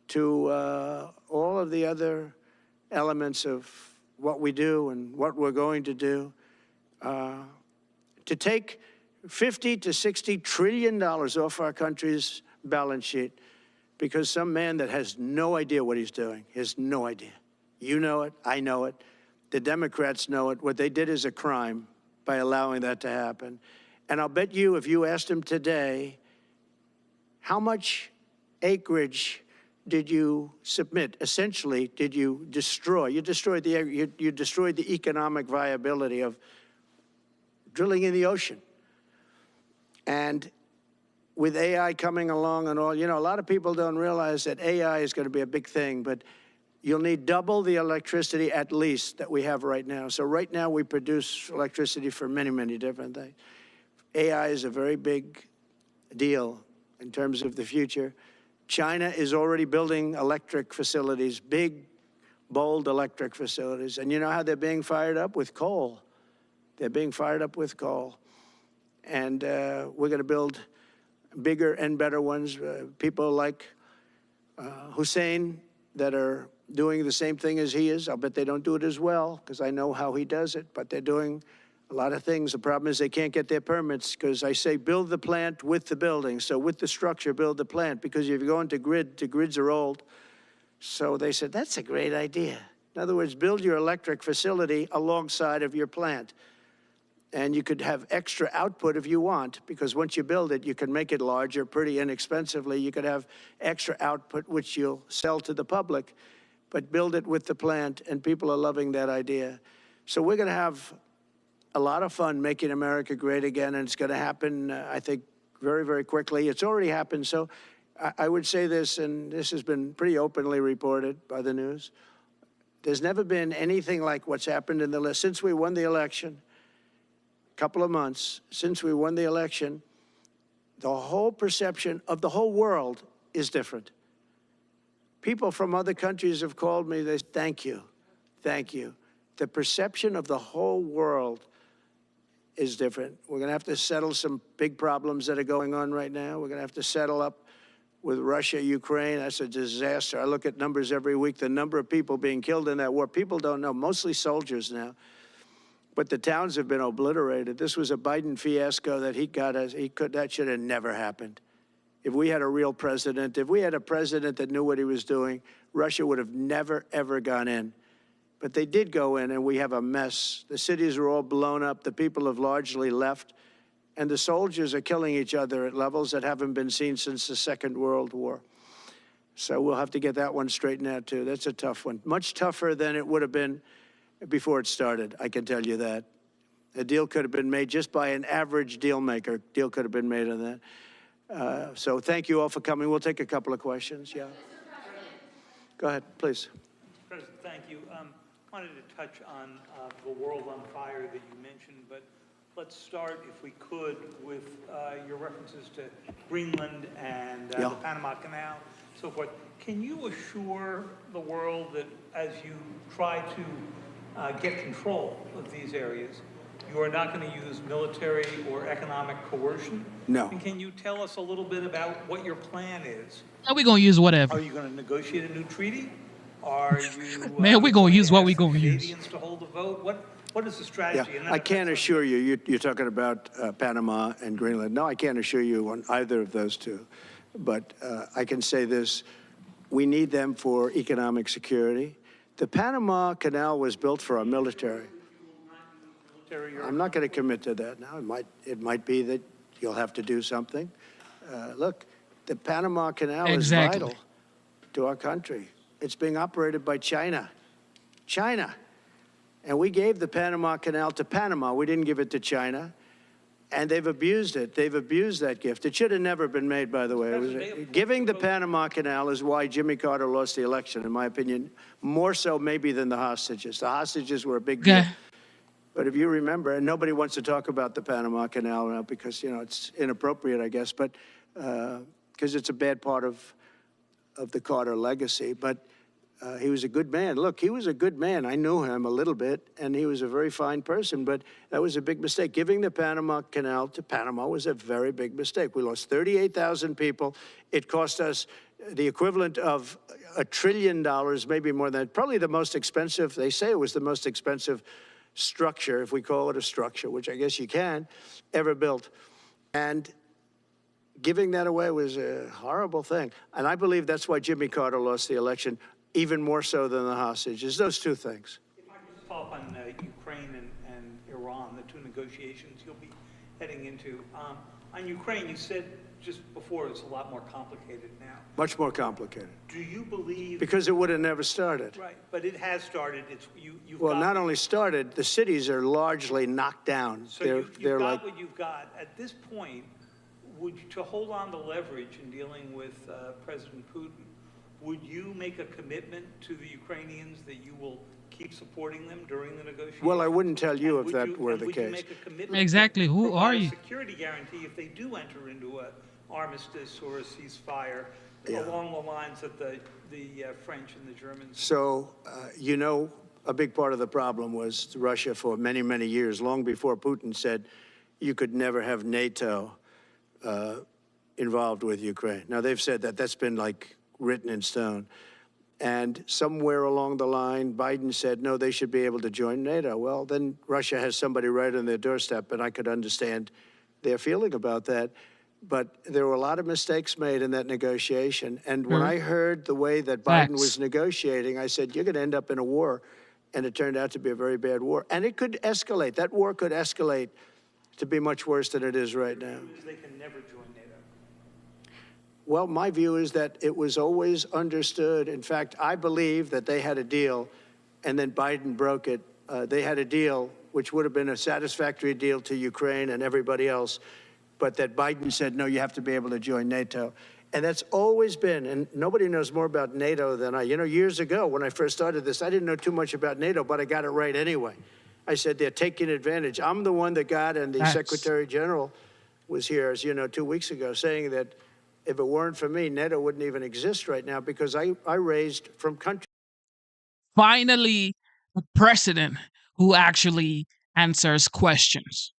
to all of the other elements of what we do and what we're going to do, to take $50 to $60 trillion off our country's balance sheet because some man that has no idea what he's doing, has no idea. You know it, I know it, the Democrats know it. What they did is a crime by allowing that to happen. And I'll bet you, if you asked him today, how much acreage did you submit? Essentially, did you destroy? You destroyed the economic viability of drilling in the ocean. And with AI coming along and all, you know, a lot of people don't realize that AI is going to be a big thing, but you'll need double the electricity at least that we have right now. So right now we produce electricity for many, many different things. AI is a very big deal in terms of the future. China is already building electric facilities, big, bold electric facilities. And you know how they're being fired up? With coal. They're being fired up with coal. And we're going to build bigger and better ones. People like Hussein that are doing the same thing as he is. I'll bet they don't do it as well, because I know how he does it, but they're doing a lot of things. The problem is they can't get their permits, because I say build the plant with the building. So with the structure, build the plant, because if you go into the grids are old. So they said, that's a great idea. In other words, build your electric facility alongside of your plant. And you could have extra output if you want, because once you build it, you can make it larger pretty inexpensively. You could have extra output, which you'll sell to the public, but build it with the plant, and people are loving that idea. So we're going to have a lot of fun making America great again, and it's going to happen, I think, very, very quickly. It's already happened. So I would say this, and this has been pretty openly reported by the news. There's never been anything like what's happened in the list since we won the election. A couple of months since we won the election, the whole perception of the whole world is different. People from other countries have called me. They say, thank you, thank you. The perception of the whole world is different. We're going to have to settle some big problems that are going on right now. We're going to have to settle up with Russia, Ukraine. That's a disaster. I look at numbers every week, the number of people being killed in that war. People don't know, mostly soldiers now. But the towns have been obliterated. This was a Biden fiasco that that should have never happened. If we had a real president, if we had a president that knew what he was doing, Russia would have never, ever gone in. But they did go in, and we have a mess. The cities are all blown up. The people have largely left. And the soldiers are killing each other at levels that haven't been seen since the Second World War. So we'll have to get that one straightened out, too. That's a tough one. Much tougher than it would have been before it started, I can tell you that. A deal could have been made just by an average deal maker. Deal could have been made on that. So thank you all for coming. We'll take a couple of questions. Yeah. Go ahead, please. President, thank you. Wanted to touch on the world on fire that you mentioned, but let's start, if we could, with your references to Greenland and the Panama Canal, so forth. Can you assure the world that as you try to get control of these areas, you are not going to use military or economic coercion? No. And can you tell us a little bit about what your plan is? Are we going to use whatever? Are you going to negotiate a new treaty? Are you Man, we're going to use what we're going going to use. Canadians to hold the vote? What is the strategy? Yeah, And then I if can't that's assure you, you're talking about Panama and Greenland. No, I can't assure you on either of those two. But I can say this, we need them for economic security. The Panama Canal was built for our military. military or I'm not going to commit to that now. It might be that you'll have to do something. Look, the Panama Canal is vital to our country. It's being operated by China. China. And we gave the Panama Canal to Panama. We didn't give it to China. And they've abused it. They've abused that gift. It should have never been made, by the way. Giving the Panama Canal is why Jimmy Carter lost the election, in my opinion, more so maybe than the hostages. The hostages were a big deal. But if you remember, and nobody wants to talk about the Panama Canal now because, you know, it's inappropriate, I guess, but because it's a bad part of the Carter legacy. But he was a good man. Look, he was a good man. I knew him a little bit, and he was a very fine person, but that was a big mistake. Giving the Panama Canal to Panama was a very big mistake. We lost 38,000 people. It cost us the equivalent of $1 trillion, maybe more than that. Probably the most expensive, they say it was the most expensive structure, if we call it a structure, which I guess you can, ever built. And giving that away was a horrible thing. And I believe that's why Jimmy Carter lost the election, even more so than the hostages. Those two things. If I could just follow up on Ukraine and Iran, the two negotiations you'll be heading into. On Ukraine, you said just before it's a lot more complicated now. Much more complicated. Do you believe... Because it would have never started. Right, but it has started. You've Well, got, not only started, the cities are largely knocked down. So they're you've got like, what you've got. At this point, to hold on to leverage in dealing with President Putin, would you make a commitment to the Ukrainians that you will keep supporting them during the negotiations? well, I wouldn't tell you And if would that you- were and the would you case. make a commitment Exactly. to Who provide are a you? security guarantee if they do enter into an armistice or a ceasefire Yeah. along the lines that the French and the Germans? So, you know, a big part of the problem was Russia for many, many years, long before Putin said you could never have NATO involved with Ukraine. Now, they've said that. That's been, like, written in stone. And somewhere along the line, Biden said, no, they should be able to join NATO. Well, then Russia has somebody right on their doorstep, and I could understand their feeling about that. But there were a lot of mistakes made in that negotiation. And when I heard the way that Biden was negotiating, I said, you're going to end up in a war. And it turned out to be a very bad war. And it could escalate. That war could escalate to be much worse than it is right now. They can never join NATO. Well, my view is that it was always understood. In fact, I believe that they had a deal, and then Biden broke it. They had a deal which would have been a satisfactory deal to Ukraine and everybody else, but that Biden said, no, you have to be able to join NATO. And that's always been, and nobody knows more about NATO than I. You know, years ago when I first started this, I didn't know too much about NATO, but I got it right anyway. I said they're taking advantage. I'm the one that got, and the Secretary General was here, as you know, 2 weeks ago, saying that if it weren't for me, NATO wouldn't even exist right now because I raised from countries. Finally, a president who actually answers questions.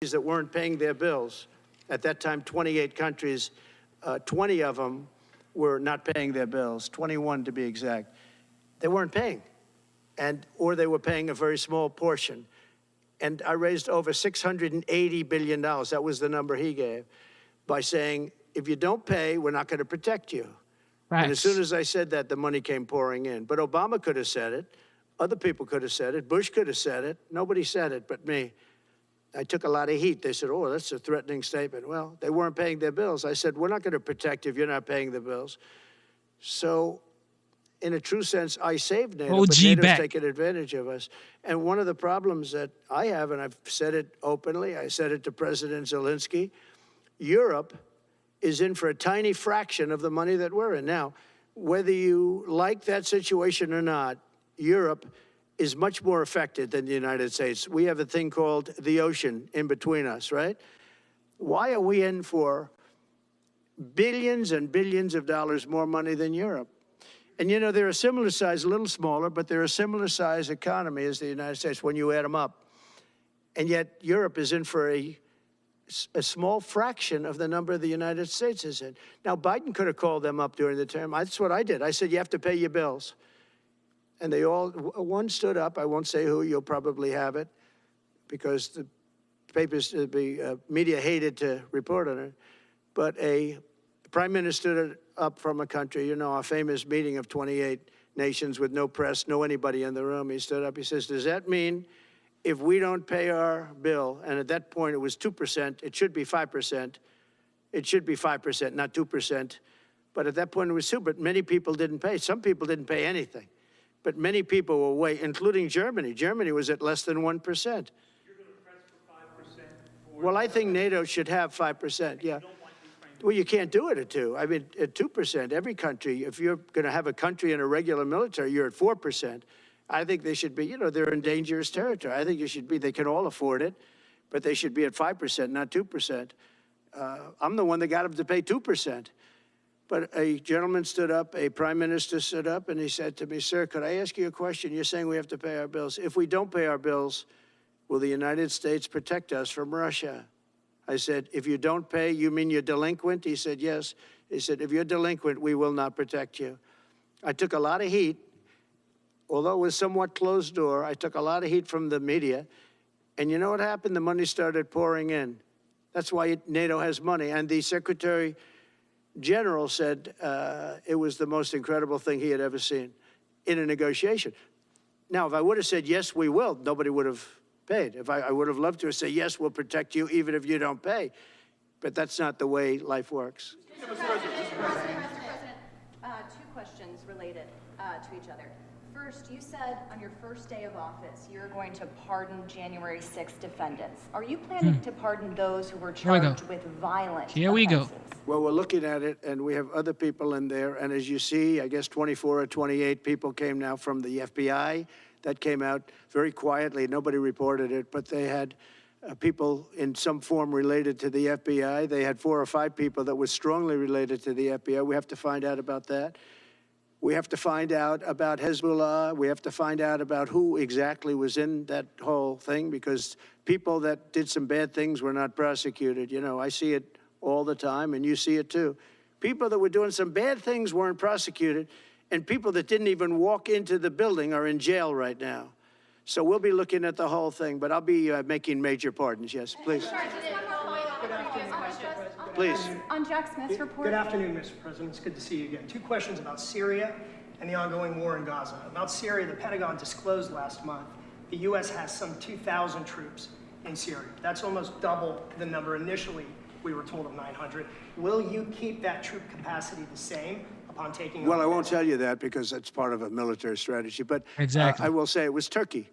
That weren't paying their bills. At that time, 28 countries, 20 of them were not paying their bills, 21 to be exact. They weren't paying, or they were paying a very small portion. And I raised over $680 billion. That was the number he gave, by saying, if you don't pay, we're not going to protect you. Right. And as soon as I said that, the money came pouring in. But Obama could have said it. Other people could have said it. Bush could have said it. Nobody said it but me. I took a lot of heat. They said, oh, that's a threatening statement. Well, they weren't paying their bills. I said, we're not going to protect you if you're not paying the bills. So in a true sense, I saved NATO, but NATO's taken advantage of us. And one of the problems that I have, and I've said it openly, I said it to President Zelensky, Europe is in for a tiny fraction of the money that we're in. Now, whether you like that situation or not, Europe is much more affected than the United States. We have a thing called the ocean in between us, right? Why are we in for billions and billions of dollars more money than Europe? And you know, they're a similar size, a little smaller, but they're a similar size economy as the United States when you add them up. And yet Europe is in for a small fraction of the number the United States is in. Now, Biden could have called them up during the term. That's what I did. I said, you have to pay your bills. And they all, one stood up. I won't say who. You'll probably have it because the papers, the media hated to report on it. But a prime minister stood up from a country, you know, a famous meeting of 28 nations with no press, no anybody in the room. He stood up. He says, does that mean if we don't pay our bill, and at that point it was 2%, it should be 5%. It should be 5%, not 2%. But at that point it was 2%, but many people didn't pay. Some people didn't pay anything. But many people were way, including Germany. Germany was at less than 1%. You're going to press for 5%? Well, I think NATO should have 5%, yeah. Well, you can't do it at 2%. I mean, at 2%, every country, if you're going to have a country in a regular military, you're at 4%. I think they should be, you know, they're in dangerous territory. I think it should be, they can all afford it, but they should be at 5%, not 2%. I'm the one that got them to pay 2%. But a gentleman stood up, a prime minister stood up, and he said to me, sir, could I ask you a question? You're saying we have to pay our bills. If we don't pay our bills, will the United States protect us from Russia? I said, if you don't pay, you mean you're delinquent? He said, yes. He said, if you're delinquent, we will not protect you. I took a lot of heat. Although it was somewhat closed door, I took a lot of heat from the media. And you know what happened? The money started pouring in. That's why NATO has money. And the Secretary General said it was the most incredible thing he had ever seen in a negotiation. Now, if I would have said, yes, we will, nobody would have paid. If I would have loved to say, yes, we'll protect you even if you don't pay. But that's not the way life works. Mr. President, two questions related to each other. First, you said on your first day of office, you're going to pardon January 6th defendants. Are you planning to pardon those who were charged with violent Here we go. offenses? Well, we're looking at it, and we have other people in there. And as you see, I guess 24 or 28 people came now from the FBI. That came out very quietly. Nobody reported it, but they had people in some form related to the FBI. They had 4 or 5 people that were strongly related to the FBI. We have to find out about that. We have to find out about Hezbollah. We have to find out about who exactly was in that whole thing, because people that did some bad things were not prosecuted. You know, I see it all the time, and you see it too. People that were doing some bad things weren't prosecuted, and people that didn't even walk into the building are in jail right now. So we'll be looking at the whole thing, but I'll be making major pardons. Yes, please. Please. On Jack Smith's report. Good afternoon, Mr. President. It's good to see you again. 2 questions about Syria and the ongoing war in Gaza. About Syria, the Pentagon disclosed last month the U.S. has some 2,000 troops in Syria. That's almost double the number initially we were told of 900. Will you keep that troop capacity the same upon taking over? Well, I won't tell you that because that's part of a military strategy, but Exactly. I will say it was Turkey.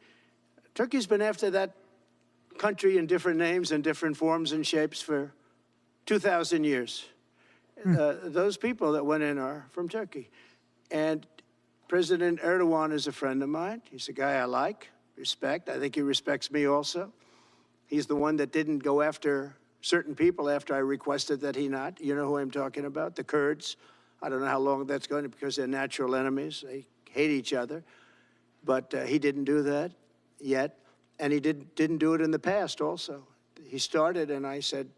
Turkey's been after that country in different names and different forms and shapes for 2,000 years. Those people that went in are from Turkey. And President Erdogan is a friend of mine. He's a guy I like, respect. I think he respects me also. He's the one that didn't go after certain people after I requested that he not. You know who I'm talking about, the Kurds. I don't know how long that's going to, because they're natural enemies. They hate each other. But he didn't do that yet. And he didn't do it in the past also. He started, and I said,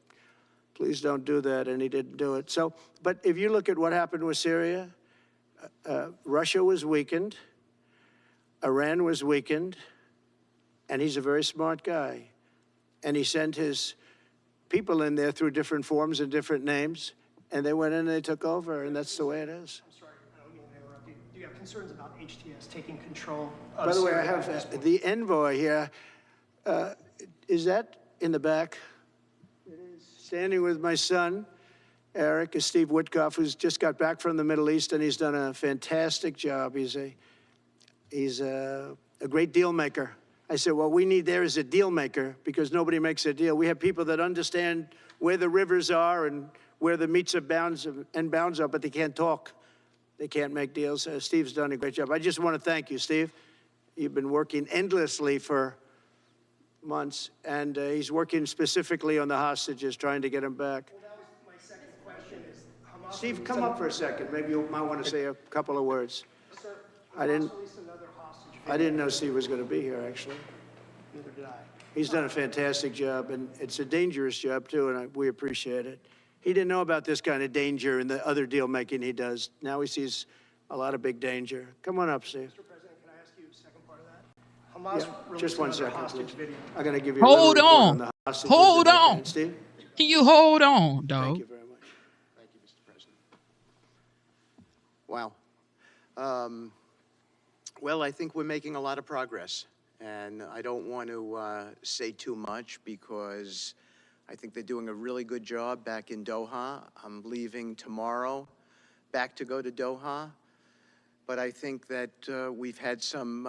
please don't do that, and he didn't do it. So, but if you look at what happened with Syria, Russia was weakened, Iran was weakened, and he's a very smart guy. And he sent his people in there through different forms and different names, and they went in and they took over, and that's the way it is. I'm sorry, I don't mean to interrupt you. Do you have concerns about HTS taking control of By the way, I Syria at this have point? the envoy here. Is that in the back? It is. Standing with my son, Eric, is Steve Witkoff, who's just got back from the Middle East, and he's done a fantastic job. He's a great deal maker. I said, what we need there is a deal maker, because nobody makes a deal. We have people that understand where the rivers are and where the meets and bounds are, but they can't talk. They can't make deals. Steve's done a great job. I just want to thank you, Steve. You've been working endlessly for months, and he's working specifically on the hostages, trying to get them back. Well, that was my second question is Hamas. Steve, come up for a second. Maybe you might want to say a couple of words. Sir, I didn't- Hamas released another hostage I video. didn't know Steve was going to be here, actually. Neither did I. He's done a fantastic job, and it's a dangerous job, too, and we appreciate it. He didn't know about this kind of danger and the other deal-making he does. Now he sees a lot of big danger. Come on up, Steve. Mr. President, can I ask you a second part of that? Hamas Yeah, released just one another second, hostage please. video. I'm going to give you a Hold little report on. on the hostages. Hold if I can. on. Steve? Can you hold on, Thank dog? you very much. Thank you, Mr. President. Wow. Well, I think we're making a lot of progress, and I don't want to say too much because I think they're doing a really good job back in Doha. I'm leaving tomorrow back to go to Doha, but I think that we've had some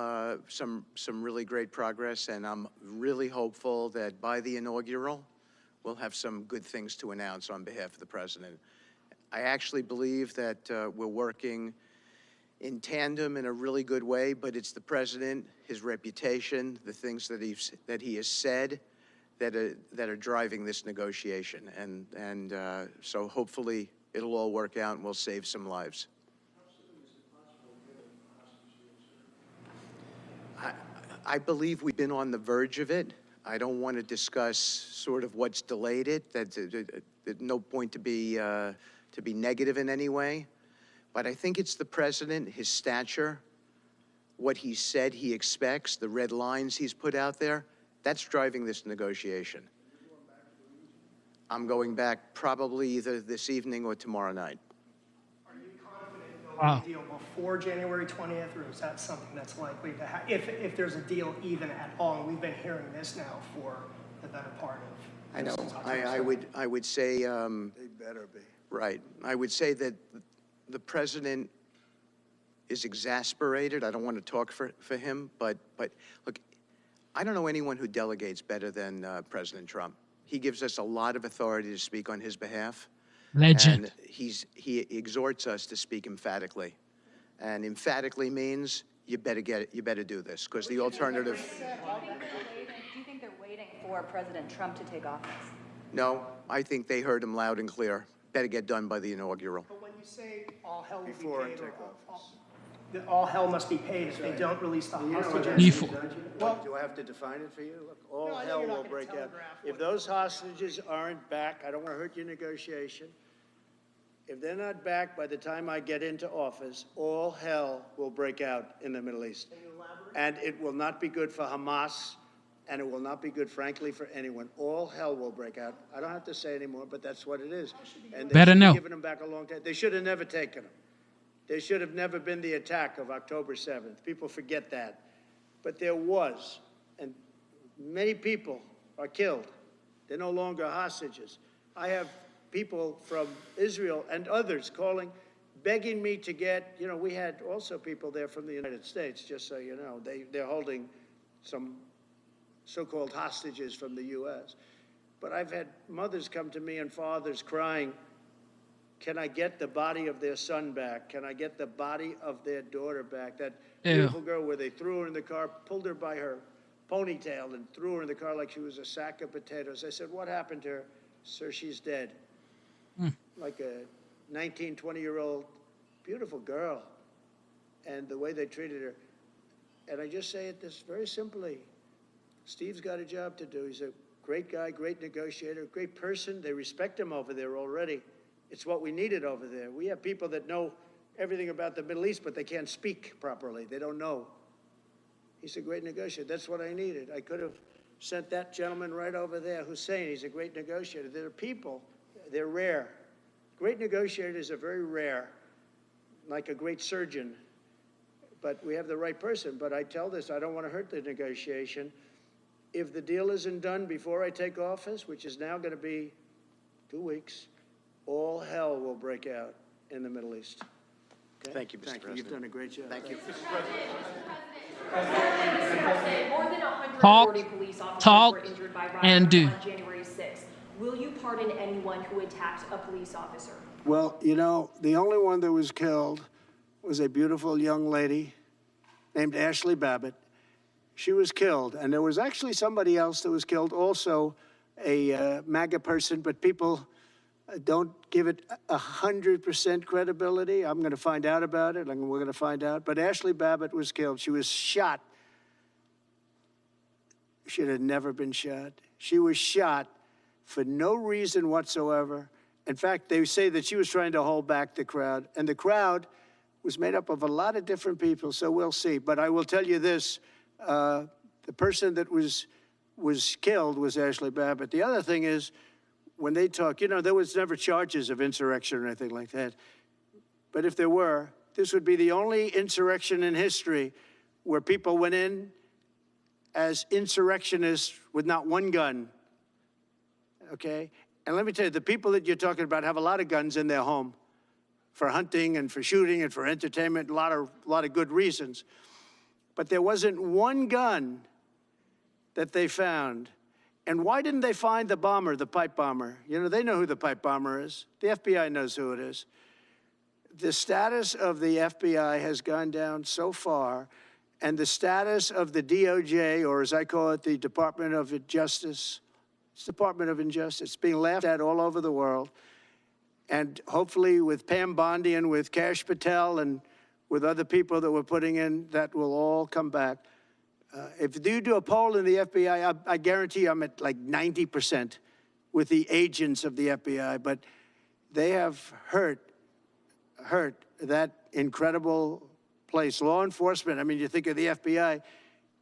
really great progress, and I'm really hopeful that by the inaugural, we'll have some good things to announce on behalf of the president. I actually believe that we're working in tandem in a really good way, but it's the president, his reputation, the things that he has said that are driving this negotiation, and so hopefully it'll all work out and we'll save some lives. I believe we've been on the verge of it. I don't want to discuss sort of what's delayed it. There's no point to be negative in any way. But I think it's the president, his stature, what he said he expects, the red lines he's put out there, that's driving this negotiation. I'm going back probably either this evening or tomorrow night. Are you confident there'll be a deal before January 20th, or is that something that's likely to happen? If there's a deal even at all, and we've been hearing this now for the better part of. I know. since October 2nd. I would say. They better be. Right. I would say that the president is exasperated. I don't want to talk for him, but look, I don't know anyone who delegates better than President Trump. He gives us a lot of authority to speak on his behalf. Legend. And he exhorts us to speak emphatically. And emphatically means you better get it, you better do this, because the alternative. Do you think they're waiting for President Trump to take office? No, I think they heard him loud and clear. Better get done by the inaugural. But when you say all hell will Before I be paid, take that all hell must be paid if they don't release the hostages. Before- Well, do I have to define it for you? Look, all No, I know hell you're not will gonna break out. telegraph If what- those hostages aren't back, I don't want to hurt your negotiation. If they're not back by the time I get into office, all hell will break out in the Middle East. And it will not be good for Hamas, and it will not be good, frankly, for anyone. All hell will break out. I don't have to say anymore, but that's what it is. And they Better should know. have given them back a long time. They should have never taken them. There should have never been the attack of October 7th. People forget that. But there was, and many people are killed. They're no longer hostages. I have people from Israel and others calling, begging me to get, we had also people there from the United States, just so you know. They're holding some so-called hostages from the U.S. But I've had mothers come to me and fathers crying, can I get the body of their son back? Can I get the body of their daughter back? That beautiful girl where they threw her in the car, pulled her by her ponytail and threw her in the car like she was a sack of potatoes. I said, what happened to her? Sir, she's dead. Like a 19, 20-year-old beautiful girl. And the way they treated her. And I just say it this very simply. Steve's got a job to do. He's a great guy, great negotiator, great person. They respect him over there already. It's what we needed over there. We have people that know everything about the Middle East, but they can't speak properly. They don't know. He's a great negotiator. That's what I needed. I could have sent that gentleman right over there, Hussein. He's a great negotiator. There are people, they're rare. Great negotiators are very rare, like a great surgeon. But we have the right person. But I tell this, I don't want to hurt the negotiation. If the deal isn't done before I take office, which is now going to be 2 weeks, all hell will break out in the Middle East. Okay? Thank you, Mr. President. You've done a great job. Thank you. More than Talk, 140 police officers talk, were injured by and rioters do. on January 6th. Will you pardon anyone who attacked a police officer? Well, you know, the only one that was killed was a beautiful young lady named Ashley Babbitt. She was killed, and there was actually somebody else that was killed, also a MAGA person, but people don't give it 100% credibility. I'm going to find out about it, and we're going to find out. But Ashley Babbitt was killed. She was shot. She had never been shot. She was shot for no reason whatsoever. In fact, they say that she was trying to hold back the crowd, and the crowd was made up of a lot of different people, so we'll see. But I will tell you this, the person that was killed was Ashley Babbitt. The other thing is, when they talk, you know, there was never charges of insurrection or anything like that. But if there were, this would be the only insurrection in history where people went in as insurrectionists with not one gun, okay? And let me tell you, the people that you're talking about have a lot of guns in their home for hunting and for shooting and for entertainment, a lot of good reasons. But there wasn't one gun that they found. And why didn't they find the bomber, the pipe bomber? You know, they know who the pipe bomber is. The FBI knows who it is. The status of the FBI has gone down so far, and the status of the DOJ, or as I call it, the Department of Justice, it's Department of Injustice, being laughed at all over the world. And hopefully with Pam Bondi and with Kash Patel and with other people that we're putting in, that will all come back. If you do a poll in the FBI, I guarantee I'm at like 90% with the agents of the FBI, but they have hurt that incredible place. Law enforcement, I mean, you think of the FBI,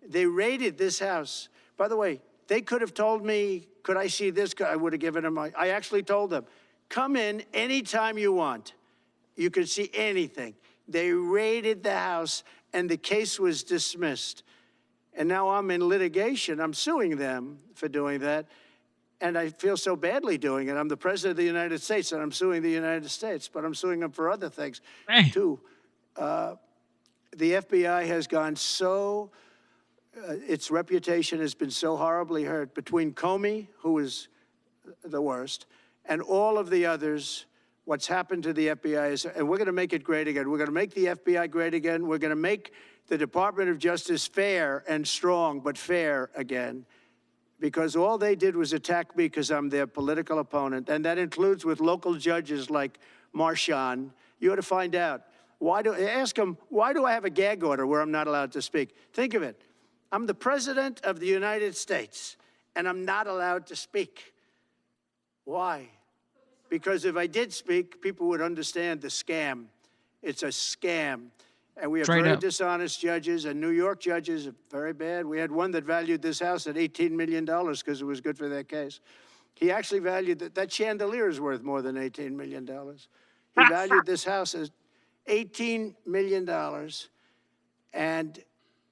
they raided this house. By the way, they could have told me, could I see this? I would have given them, I actually told them, come in anytime you want. You can see anything. They raided the house, and the case was dismissed. And now I'm in litigation. I'm suing them for doing that. And I feel so badly doing it. I'm the president of the United States, and I'm suing the United States, but I'm suing them for other things, too. The FBI has gone so, its reputation has been so horribly hurt between Comey, who is the worst, and all of the others. What's happened to the FBI is, and we're going to make it great again. We're going to make the FBI great again. We're going to make the Department of Justice fair and strong, but fair again, because all they did was attack me because I'm their political opponent, and that includes with local judges like Marshawn. You ought to find out. Ask them, why do I have a gag order where I'm not allowed to speak? Think of it. I'm the president of the United States, and I'm not allowed to speak. Why? Because if I did speak, people would understand the scam. It's a scam. And we have very dishonest judges, and New York judges are very bad. We had one that valued this house at $18 million because it was good for their case. He actually valued that chandelier is worth more than $18 million. He valued this house as $18 million. And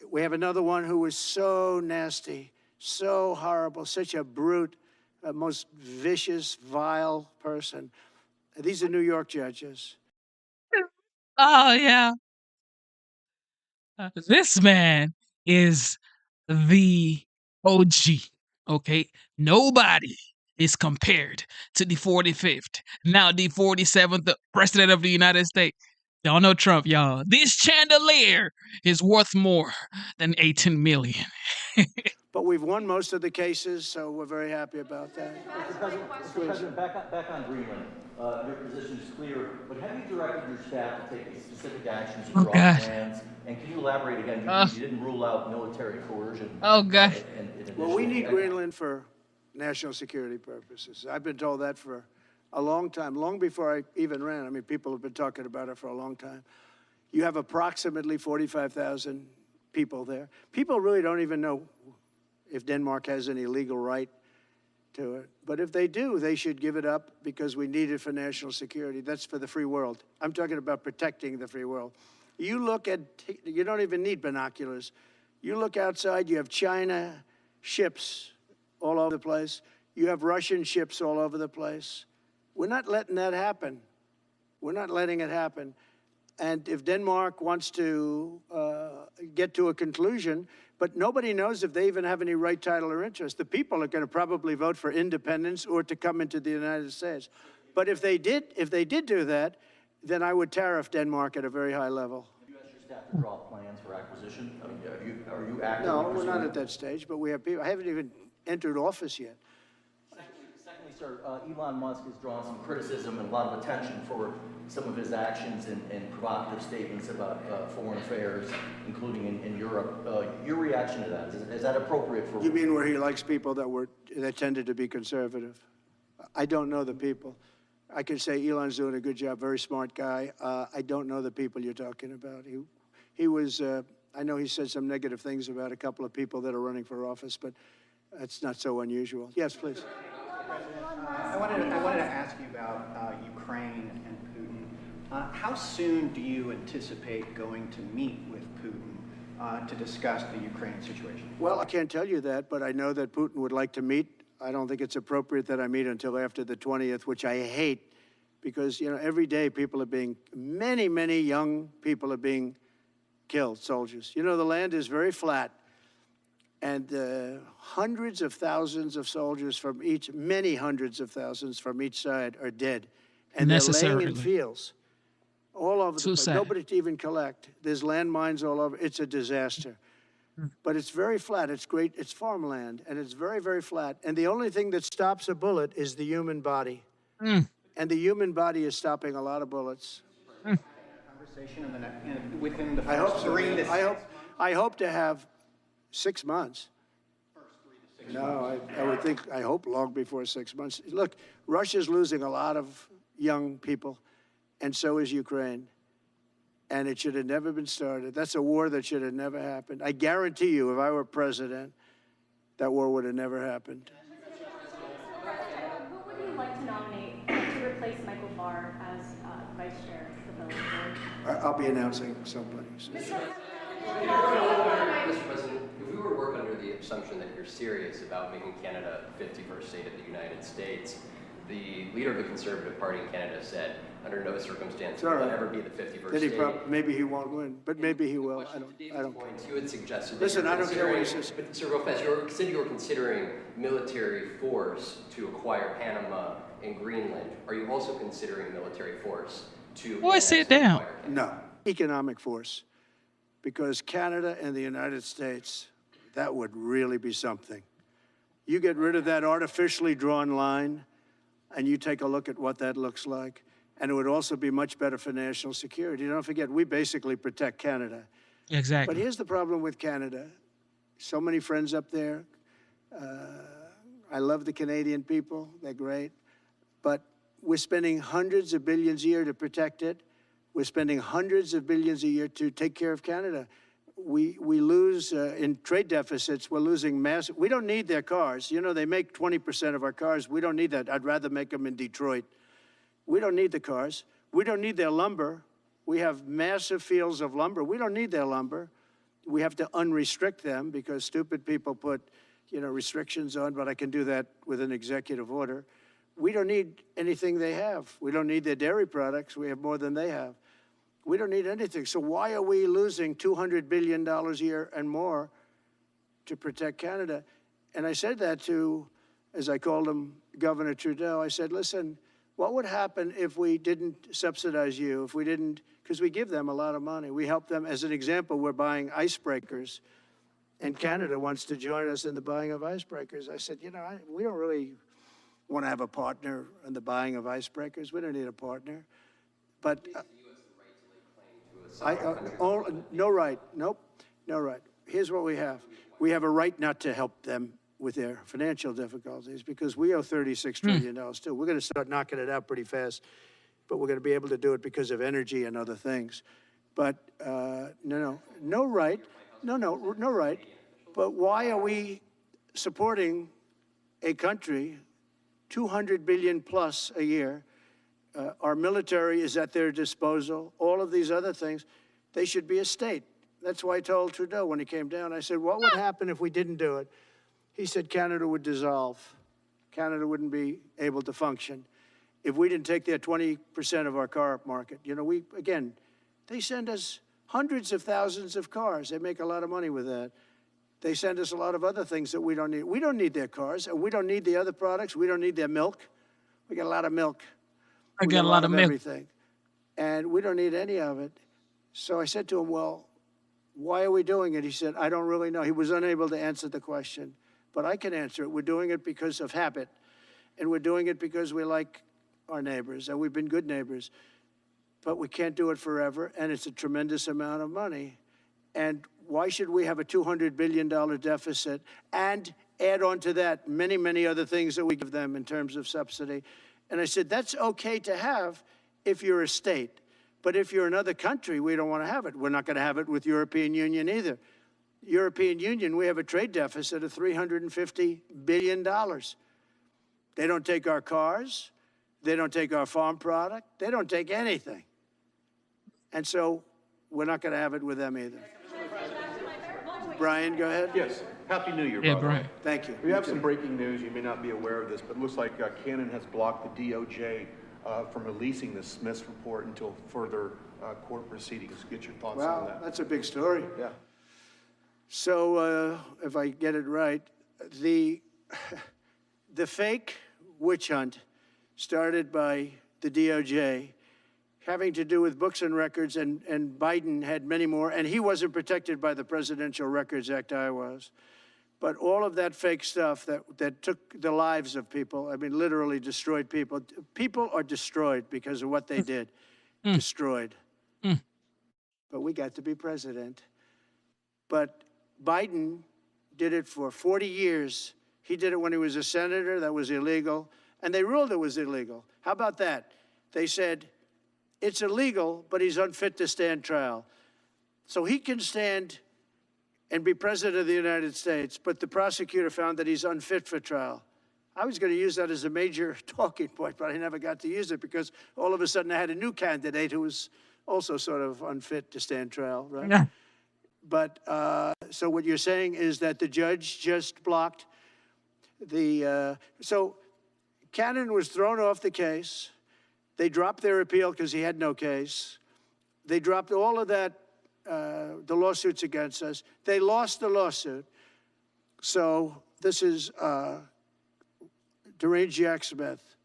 we have another one who was so nasty, so horrible, such a brute, a most vicious, vile person. These are New York judges. Oh, yeah. This man is the OG. Okay, nobody is compared to the 45th, now the 47th president of the United States, Donald Trump, y'all. This chandelier is worth more than 18 million. But we've won most of the cases, so we're very happy about that. Mr. President, back on Greenland. Your position is clear, but have you directed your staff to take specific actions to Oh draw God. plans? And can you elaborate again? You didn't rule out military coercion. Oh God. Well, we need Greenland for national security purposes. I've been told that for a long time, long before I even ran. I mean, people have been talking about it for a long time. You have approximately 45,000 people there. People really don't even know if Denmark has any legal right to it. But if they do, they should give it up because we need it for national security. That's for the free world. I'm talking about protecting the free world. You look at, you don't even need binoculars. You look outside, you have China ships all over the place. You have Russian ships all over the place. We're not letting that happen. We're not letting it happen. And if Denmark wants to get to a conclusion, but nobody knows if they even have any right, title, or interest. The people are going to probably vote for independence or to come into the United States. But if they did do that, then I would tariff Denmark at a very high level. Have you asked your staff to draw plans for acquisition? I mean, are you actively No, we're pursuing not at that stage, but we have people. I haven't even entered office yet. Secondly, sir, Elon Musk has drawn some criticism and a lot of attention for some of his actions and provocative statements about foreign affairs, including in Europe. Your reaction to that, is that appropriate for... You mean where he likes people that tended to be conservative? I don't know the people. I can say Elon's doing a good job, very smart guy. I don't know the people you're talking about. He was, I know he said some negative things about a couple of people that are running for office, but that's not so unusual. Yes, please. I wanted to ask you about Ukraine and Putin. How soon do you anticipate going to meet with Putin to discuss the Ukraine situation? Well, I can't tell you that, but I know that Putin would like to meet. I don't think it's appropriate that I meet until after the 20th, which I hate, because, you know, every day people are being, many young people are being killed, soldiers. You know, the land is very flat, and hundreds of thousands of soldiers from each, many hundreds of thousands from each side are dead. And they're laying in fields all over the place. Nobody to even collect. There's landmines all over. It's a disaster. But it's very flat. It's great. It's farmland, and it's very, very flat. And the only thing that stops a bullet is the human body. And the human body is stopping a lot of bullets. Conversation within the first 3 to 6 months? I hope to have 6 months. No, I would think, I hope long before 6 months. Look, Russia's losing a lot of young people, and so is Ukraine. And it should have never been started. That's a war that should have never happened. I guarantee you, if I were president, that war would have never happened. Who would you like to nominate to replace Michael Barr as vice chair of the board? I'll be announcing somebody. So. Mr. President, if we were to work under the assumption that you're serious about making Canada the 51st state of the United States, the leader of the Conservative Party in Canada said, under no circumstance will it ever be the 51st state. Maybe he won't win, but maybe he will. I don't. You had suggested that Listen, I don't care what he says. But Sir, real fast, you said you were considering military force to acquire Panama and Greenland. Are you also considering military force to... Boy, sit down. No. Economic force. Because Canada and the United States, that would really be something. You get rid of that artificially drawn line, and you take a look at what that looks like. And it would also be much better for national security. Don't forget, we basically protect Canada. Exactly. But here's the problem with Canada. So many friends up there. I love the Canadian people. They're great. But we're spending hundreds of billions a year to protect it. We're spending hundreds of billions a year to take care of Canada. We lose in trade deficits. We're losing massive. We don't need their cars. You know, they make 20% of our cars. We don't need that. I'd rather make them in Detroit. We don't need the cars. We don't need their lumber. We have massive fields of lumber. We don't need their lumber. We have to unrestrict them because stupid people put, you know, restrictions on, but I can do that with an executive order. We don't need anything they have. We don't need their dairy products. We have more than they have. We don't need anything. So why are we losing $200 billion a year and more to protect Canada? And I said that to, as I called him, Governor Trudeau. I said, listen, what would happen if we didn't subsidize you, if we didn't, because we give them a lot of money. We help them. As an example, we're buying icebreakers, and Canada wants to join us in the buying of icebreakers. I said, you know, we don't really want to have a partner in the buying of icebreakers. We don't need a partner. But no right. Nope, no right. Here's what we have. We have a right not to help them with their financial difficulties because we owe $36 trillion too. We're going to start knocking it out pretty fast, but we're going to be able to do it because of energy and other things. But no right. No right. But why are we supporting a country, 200 billion plus a year? Our military is at their disposal. All of these other things, they should be a state. That's why I told Trudeau when he came down, I said, what would happen if we didn't do it? He said Canada would dissolve. Canada wouldn't be able to function if we didn't take their 20% of our car market. You know, they send us hundreds of thousands of cars. They make a lot of money with that. They send us a lot of other things that we don't need. We don't need their cars, and we don't need the other products. We don't need their milk. We get a lot of milk. I got a lot of milk. Everything. And we don't need any of it. So I said to him, well, why are we doing it? He said, I don't really know. He was unable to answer the question, but I can answer it. We're doing it because of habit, and we're doing it because we like our neighbors, and we've been good neighbors, but we can't do it forever, and it's a tremendous amount of money. And why should we have a $200 billion deficit and add on to that many, many other things that we give them in terms of subsidy? And I said, that's okay to have if you're a state. But if you're another country, we don't want to have it. We're not going to have it with European Union either. European Union, we have a trade deficit of $350 billion. They don't take our cars. They don't take our farm product. They don't take anything. And so we're not going to have it with them either. Brian, go ahead. Yes. Happy New Year, Yeah, brother. Brian. Thank you. We have some breaking news. You may not be aware of this, but it looks like Canon has blocked the DOJ from releasing the Smith's report until further court proceedings. Get your thoughts on Wow, that. that's a big story. Yeah. So if I get it right, the fake witch hunt started by the DOJ having to do with books and records, and Biden had many more, and he wasn't protected by the Presidential Records Act, I was. But all of that fake stuff that took the lives of people, I mean, literally destroyed people. People are destroyed because of what they did. Destroyed. But we got to be president. But Biden did it for 40 years. He did it when he was a senator. That was illegal. And they ruled it was illegal. How about that? They said, it's illegal, but he's unfit to stand trial. So he can stand and be president of the United States, but the prosecutor found that he's unfit for trial. I was going to use that as a major talking point, but I never got to use it because all of a sudden I had a new candidate who was also sort of unfit to stand trial, right? Yeah. But so what you're saying is that the judge just blocked the, so Cannon was thrown off the case. They dropped their appeal because he had no case. They dropped all of that, the lawsuits against us. They lost the lawsuit. So this is deranged Jack Smith.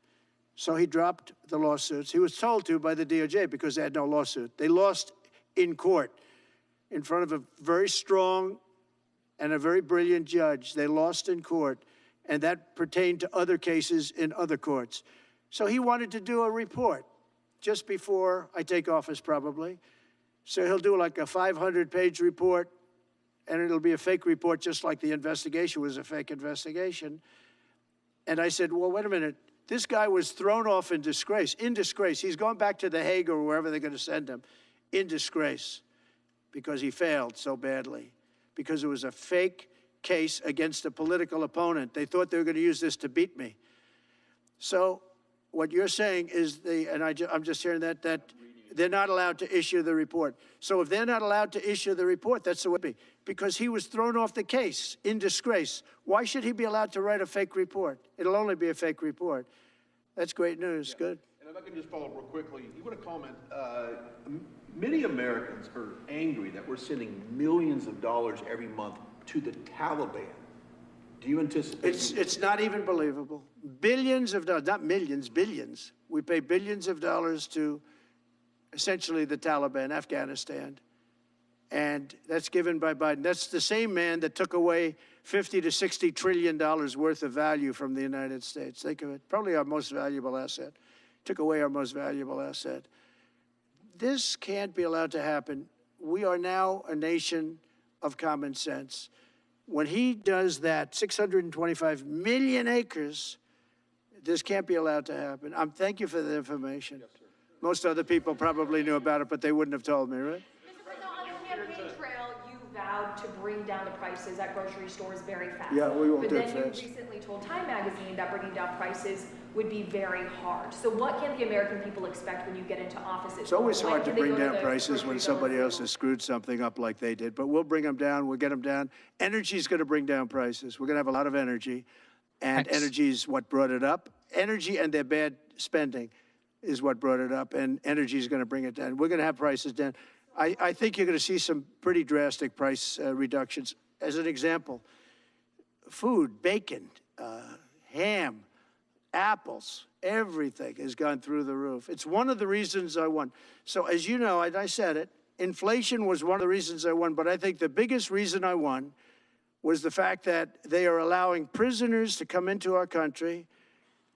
So he dropped the lawsuits. He was told to by the DOJ because they had no lawsuit. They lost in court in front of a very strong and a very brilliant judge. They lost in court, and that pertained to other cases in other courts. So he wanted to do a report just before I take office, probably. So he'll do like a 500-page report, and it'll be a fake report, just like the investigation was a fake investigation. And I said, well, wait a minute. This guy was thrown off in disgrace. In disgrace. He's going back to The Hague or wherever they're going to send him. In disgrace. Because he failed so badly. Because it was a fake case against a political opponent. They thought they were going to use this to beat me. So what you're saying is, I'm just hearing that they're not allowed to issue the report. So if they're not allowed to issue the report, that's the way it would be. Because he was thrown off the case in disgrace. Why should he be allowed to write a fake report? It'll only be a fake report. That's great news. Yeah. Good. And if I can just follow up real quickly, you want to comment, many Americans are angry that we're sending millions of dollars every month to the Taliban. Do you anticipate? It's not even believable. Billions of dollars, not millions, billions. We pay billions of dollars to essentially the Taliban, Afghanistan. And that's given by Biden. That's the same man that took away $50 to $60 trillion worth of value from the United States. Think of it, probably our most valuable asset. Took away our most valuable asset. This can't be allowed to happen. We are now a nation of common sense. When he does that, 625 million acres, this can't be allowed to happen. Thank you for the information. Yes, sir. Most other people probably knew about it, but they wouldn't have told me, right? On the campaign trail, you vowed to bring down the prices at grocery stores very fast. Yeah, we won't do it But then fast. you recently told Time Magazine that bringing down prices would be very hard. So what can the American people expect when you get into office? It's always hard to bring down prices when somebody else has screwed something up like they did, but we'll bring them down, we'll get them down. Energy is going to bring down prices. We're going to have a lot of energy, and energy is what brought it up. Energy and their bad spending is what brought it up, and energy is going to bring it down. We're going to have prices down. I think you're going to see some pretty drastic price reductions. As an example, food, bacon, ham, apples, everything has gone through the roof. It's one of the reasons I won. So as you know, and I said it, inflation was one of the reasons I won, but I think the biggest reason I won was the fact that they are allowing prisoners to come into our country.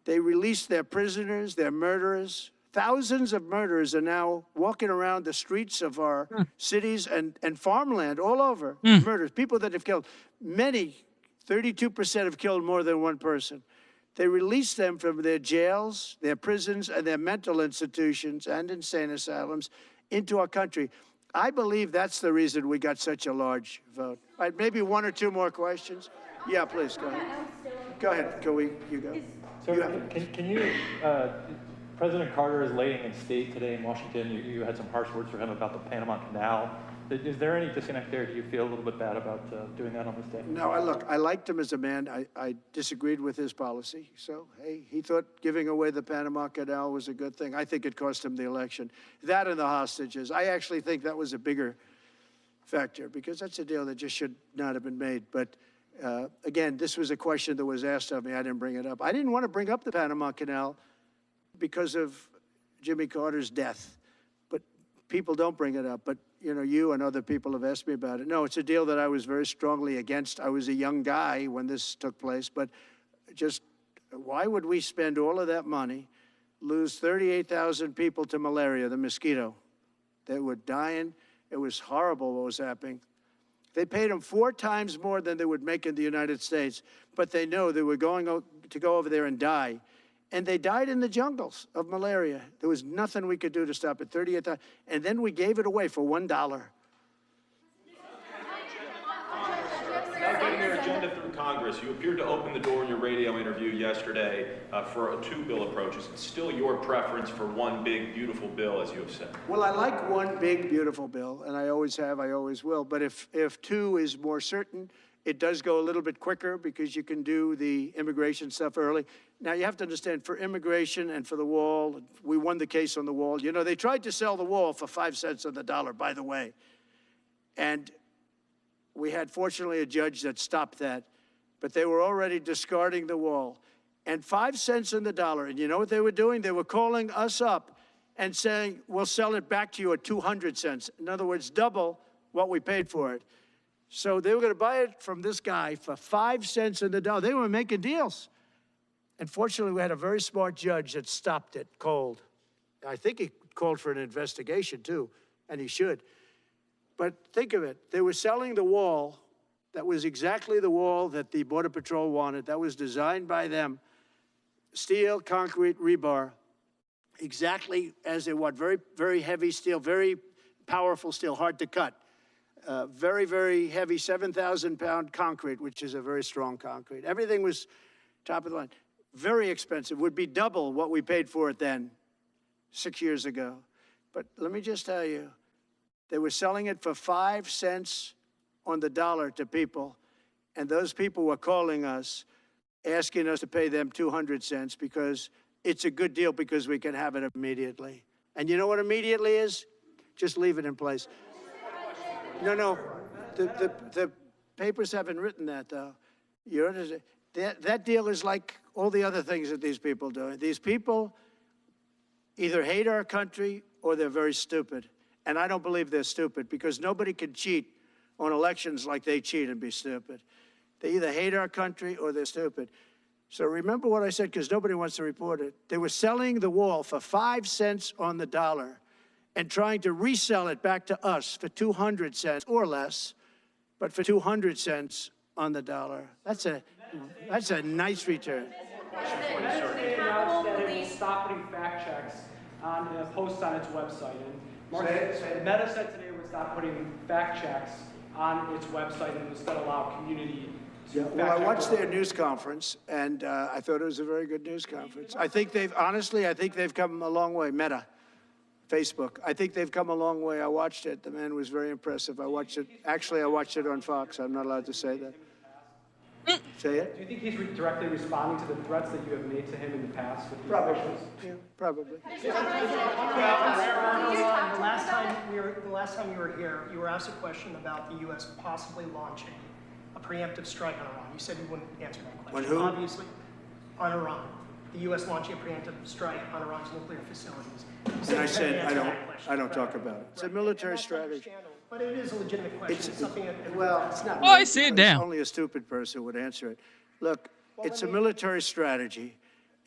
They released their prisoners, their murderers. Thousands of murderers are now walking around the streets of our cities and farmland all over. Murders, people that have killed. Many, 32% have killed more than one person. They released them from their jails, their prisons, and their mental institutions and insane asylums into our country. I believe that's the reason we got such a large vote. All right, maybe one or two more questions. Yeah, please, go ahead. Go ahead, you go. So can you, President Carter is laying in state today in Washington. You had some harsh words for him about the Panama Canal. Is there any disconnect there? Do you feel a little bit bad about doing that on this day? No, I liked him as a man. I disagreed with his policy. So, hey, he thought giving away the Panama Canal was a good thing. I think it cost him the election. That and the hostages. I actually think that was a bigger factor because that's a deal that just should not have been made. But again, this was a question that was asked of me. I didn't bring it up. I didn't want to bring up the Panama Canal because of Jimmy Carter's death. But people don't bring it up. But, you know, you and other people have asked me about it. No, it's a deal that I was very strongly against. I was a young guy when this took place. But just why would we spend all of that money, lose 38,000 people to malaria, the mosquito? They were dying. It was horrible what was happening. They paid them 4 times more than they would make in the United States, but they know they were going to go over there and die. And they died in the jungles of malaria. There was nothing we could do to stop it, 38,000. And then we gave it away for $1. Now getting your agenda through Congress, you appeared to open the door in your radio interview yesterday for a 2-bill approach. Is it still your preference for one big, beautiful bill, as you have said? Well, I like one big, beautiful bill, and I always have, I always will. But if 2 is more certain, it does go a little bit quicker because you can do the immigration stuff early. Now, you have to understand, for immigration and for the wall, we won the case on the wall. You know, they tried to sell the wall for 5 cents on the dollar, by the way. And we had, fortunately, a judge that stopped that. But they were already discarding the wall. And 5 cents on the dollar. And you know what they were doing? They were calling us up and saying, we'll sell it back to you at 200 cents. In other words, double what we paid for it. So they were going to buy it from this guy for 5 cents on the dollar. They were making deals. And fortunately, we had a very smart judge that stopped it cold. I think he called for an investigation, too, and he should. But think of it. They were selling the wall. That was exactly the wall that the Border Patrol wanted. That was designed by them. Steel, concrete, rebar, exactly as they want. Very, very heavy steel, very powerful steel, hard to cut. Very, very heavy 7,000-pound concrete, which is a very strong concrete. Everything was top of the line. Very expensive. Would be double what we paid for it then, 6 years ago. But let me just tell you, they were selling it for 5 cents on the dollar to people, and those people were calling us, asking us to pay them 200 cents because it's a good deal because we can have it immediately. And you know what immediately is? Just leave it in place. No, the papers haven't written that, though. You understand? That deal is like all the other things that these people do. These people either hate our country or they're very stupid. And I don't believe they're stupid, because nobody can cheat on elections like they cheat and be stupid. They either hate our country or they're stupid. So remember what I said, because nobody wants to report it. They were selling the wall for 5 cents on the dollar and trying to resell it back to us for 200 cents or less, but for 200 cents on the dollar. That's a nice return. Today announced that it will stop putting fact checks on posts on its website. And Meta said today it would stop putting fact checks on its website and instead allow community to fact check. Well, I watched their news conference, and I thought it was a very good news conference. I think they've come a long way. Meta, Facebook. I think they've come a long way. I watched it. The man was very impressive. I watched it. Actually, I watched it on Fox. I'm not allowed to say that. Say it? Do you think he's directly responding to the threats that you have made to him in the past with these Probably. questions? Yeah, probably. The last time you were here, you were asked a question about the U.S. possibly launching a preemptive strike on Iran. You said you wouldn't answer that question. On who? Obviously, on Iran. The U.S. launching a preemptive strike on Iran's nuclear facilities. And I said, I don't talk about it. It's a military strategy. But it is a legitimate question. It's something that, Well, it's not. Oh, I see it down. Only a stupid person would answer it. Look, it's a military strategy,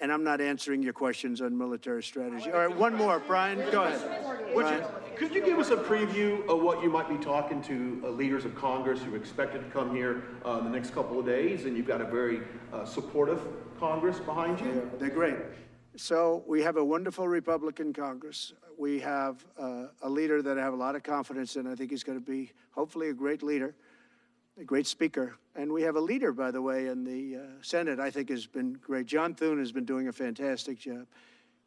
and I'm not answering your questions on military strategy. All right, one more. Brian, go ahead. Brian. Could you give us a preview of what you might be talking to leaders of Congress who are expected to come here in the next couple of days? And you've got a very supportive Congress behind you. Yeah, they're great. So we have a wonderful Republican Congress. We have a leader that I have a lot of confidence in. I think he's going to be, hopefully, a great leader, a great speaker. And we have a leader, by the way, in the Senate I think has been great. John Thune has been doing a fantastic job.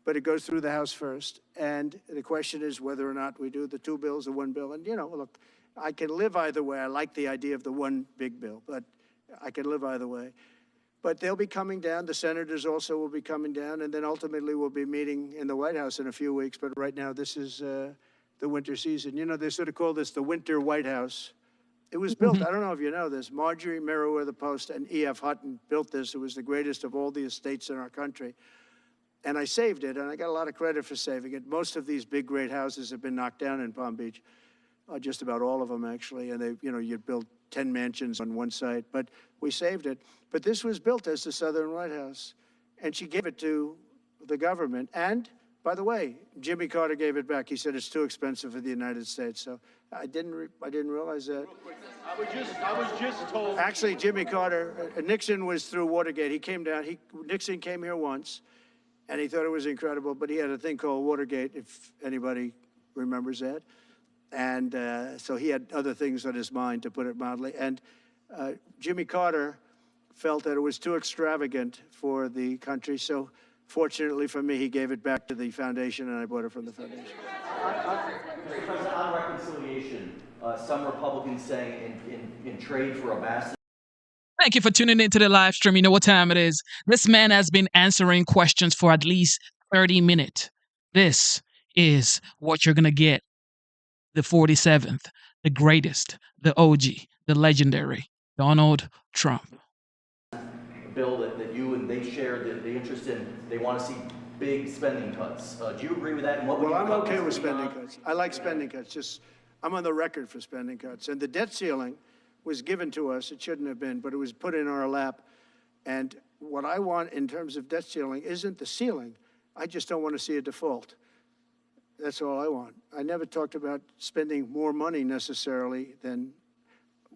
But it goes through the House first. And the question is whether or not we do the 2 bills or 1 bill. And, look, I can live either way. I like the idea of the one big bill, but I can live either way. But they'll be coming down. The senators also will be coming down. And then ultimately we'll be meeting in the White House in a few weeks. But right now, this is the winter season. They sort of call this the winter White House. It was built, I don't know if you know this, Marjorie Meriwether Post and E.F. Hutton built this. It was the greatest of all the estates in our country. And I saved it, and I got a lot of credit for saving it. Most of these big, great houses have been knocked down in Palm Beach, just about all of them, actually. And they, you'd build 10 mansions on one site, but we saved it. But this was built as the Southern White House, and she gave it to the government. And, by the way, Jimmy Carter gave it back. He said it's too expensive for the United States. So I didn't realize that. I was just told. Actually, Jimmy Carter, Nixon was through Watergate. He came down. Nixon came here once, and he thought it was incredible. But he had a thing called Watergate, if anybody remembers that. And so he had other things on his mind, to put it mildly. And Jimmy Carter felt that it was too extravagant for the country. So fortunately for me, he gave it back to the foundation, and I bought it from the foundation. Mr. President, on reconciliation, some Republicans saying in trade for a massive. Thank you for tuning into the live stream. You know what time it is. This man has been answering questions for at least 30 minutes. This is what you're going to get. The 47th, the greatest, the OG, the legendary Donald Trump. Bill that you and they share the interest in, they want to see big spending cuts. Do you agree with that? And what would Well, you I'm cut okay with Mr. spending Elon? cuts. I like spending cuts. Just, I'm on the record for spending cuts. And the debt ceiling was given to us. It shouldn't have been, but it was put in our lap. And what I want in terms of debt ceiling isn't the ceiling. I just don't want to see a default. That's all I want. I never talked about spending more money necessarily than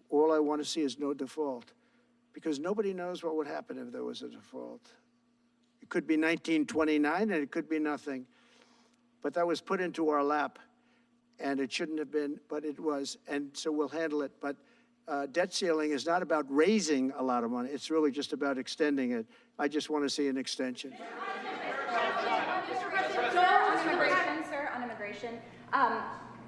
all I want to see is no default, because nobody knows what would happen if there was a default. It could be 1929 and it could be nothing, but that was put into our lap, and it shouldn't have been, but it was, and so we'll handle it. But debt ceiling is not about raising a lot of money. It's really just about extending it. I just want to see an extension. On immigration,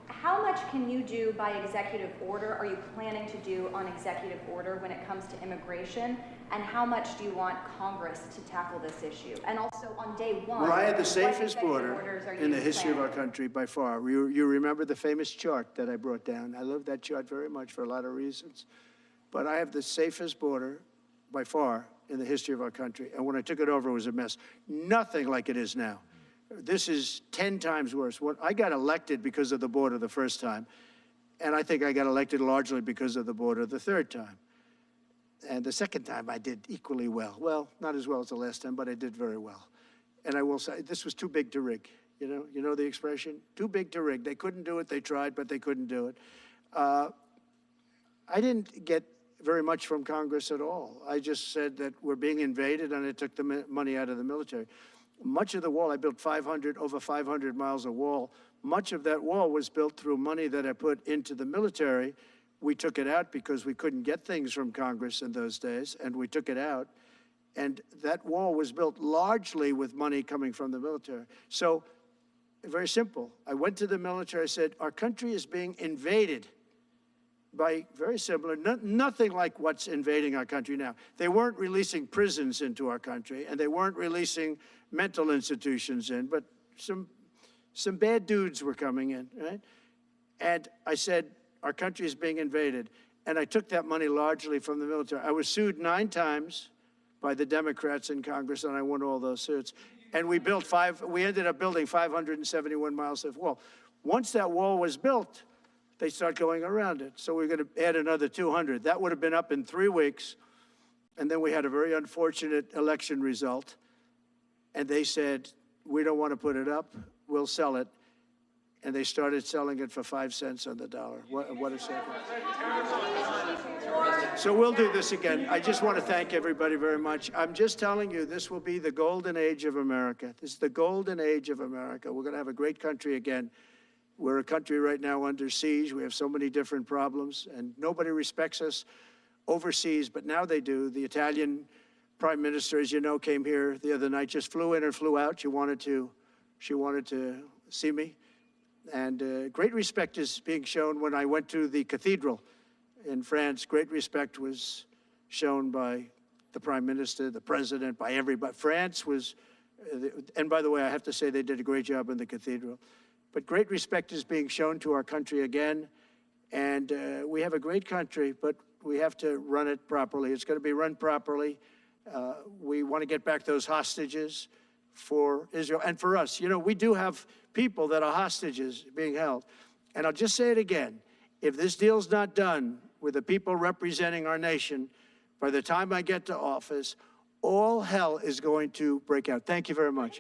how much can you do by executive order? Are you planning to do on executive order when it comes to immigration? And how much do you want Congress to tackle this issue? And also on day one, Well, I had the what safest executive border orders are in the you history of our planning? country by far. You remember the famous chart that I brought down. I love that chart very much for a lot of reasons. But I have the safest border by far, in the history of our country. And when I took it over, it was a mess. Nothing like it is now. This is 10 times worse. I got elected because of the border the first time, and I think I got elected largely because of the border the third time. And the second time, I did equally well. Well, not as well as the last time, but I did very well. And I will say, this was too big to rig. You know the expression? Too big to rig. They couldn't do it. They tried, but they couldn't do it. I didn't get very much from Congress at all. I just said that we're being invaded, and I took the money out of the military. Much of the wall, I built over 500 miles of wall. Much of that wall was built through money that I put into the military. We took it out because we couldn't get things from Congress in those days, and we took it out. And that wall was built largely with money coming from the military. So, very simple. I went to the military, I said, our country is being invaded by very similar, nothing like what's invading our country now. They weren't releasing prisons into our country, and they weren't releasing mental institutions in, but some bad dudes were coming in, right? And I said, our country is being invaded. And I took that money largely from the military. I was sued 9 times by the Democrats in Congress, and I won all those suits. And we ended up building 571 miles of wall. Once that wall was built, they start going around it. So we're going to add another 200. That would have been up in 3 weeks. And then we had a very unfortunate election result. And they said, we don't want to put it up. We'll sell it. And they started selling it for 5 cents on the dollar. What a second. So we'll do this again. I just want to thank everybody very much. I'm just telling you, this will be the golden age of America. This is the golden age of America. We're going to have a great country again. We're a country right now under siege. We have so many different problems, and nobody respects us overseas, but now they do. The Italian prime minister, as you know, came here the other night, just flew in and flew out. She wanted to see me. And great respect is being shown. When I went to the cathedral in France, great respect was shown by the prime minister, the president, by everybody. France was, and by the way, I have to say they did a great job in the cathedral. But great respect is being shown to our country again. And we have a great country, but we have to run it properly. It's going to be run properly. We want to get back those hostages for Israel and for us. You know, we do have people that are hostages being held. And I'll just say it again. If this deal's not done with the people representing our nation, by the time I get to office, all hell is going to break out. Thank you very much.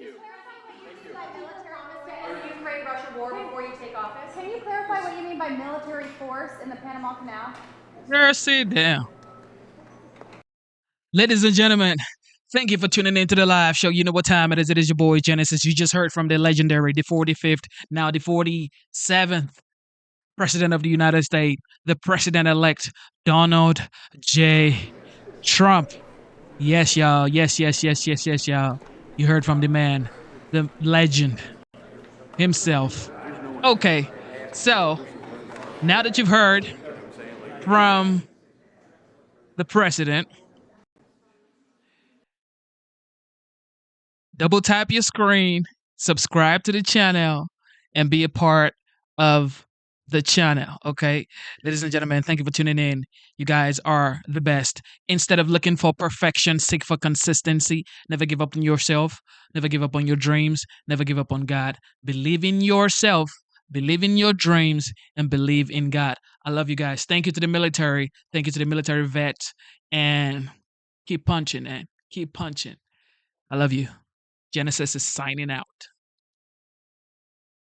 Ukraine-Russia war before you take office? Can you clarify what you mean by military force in the Panama Canal? Girl, sit down. Ladies and gentlemen, thank you for tuning in to the live show. You know what time it is. It is your boy, Genesis. You just heard from the legendary, the 45th, now the 47th President of the United States, the President-elect, Donald J. Trump. Yes, y'all. Yes, y'all. You heard from the man, the legend himself. Okay, so now that you've heard from the president, double tap your screen, subscribe to the channel, and be a part of the channel, okay? Ladies and gentlemen, thank you for tuning in. You guys are the best. Instead of looking for perfection, seek for consistency. Never give up on yourself. Never give up on your dreams. Never give up on God. Believe in yourself. Believe in your dreams and believe in God. I love you guys. Thank you to the military. Thank you to the military vets. And keep punching, man. Keep punching. I love you. Genesis is signing out.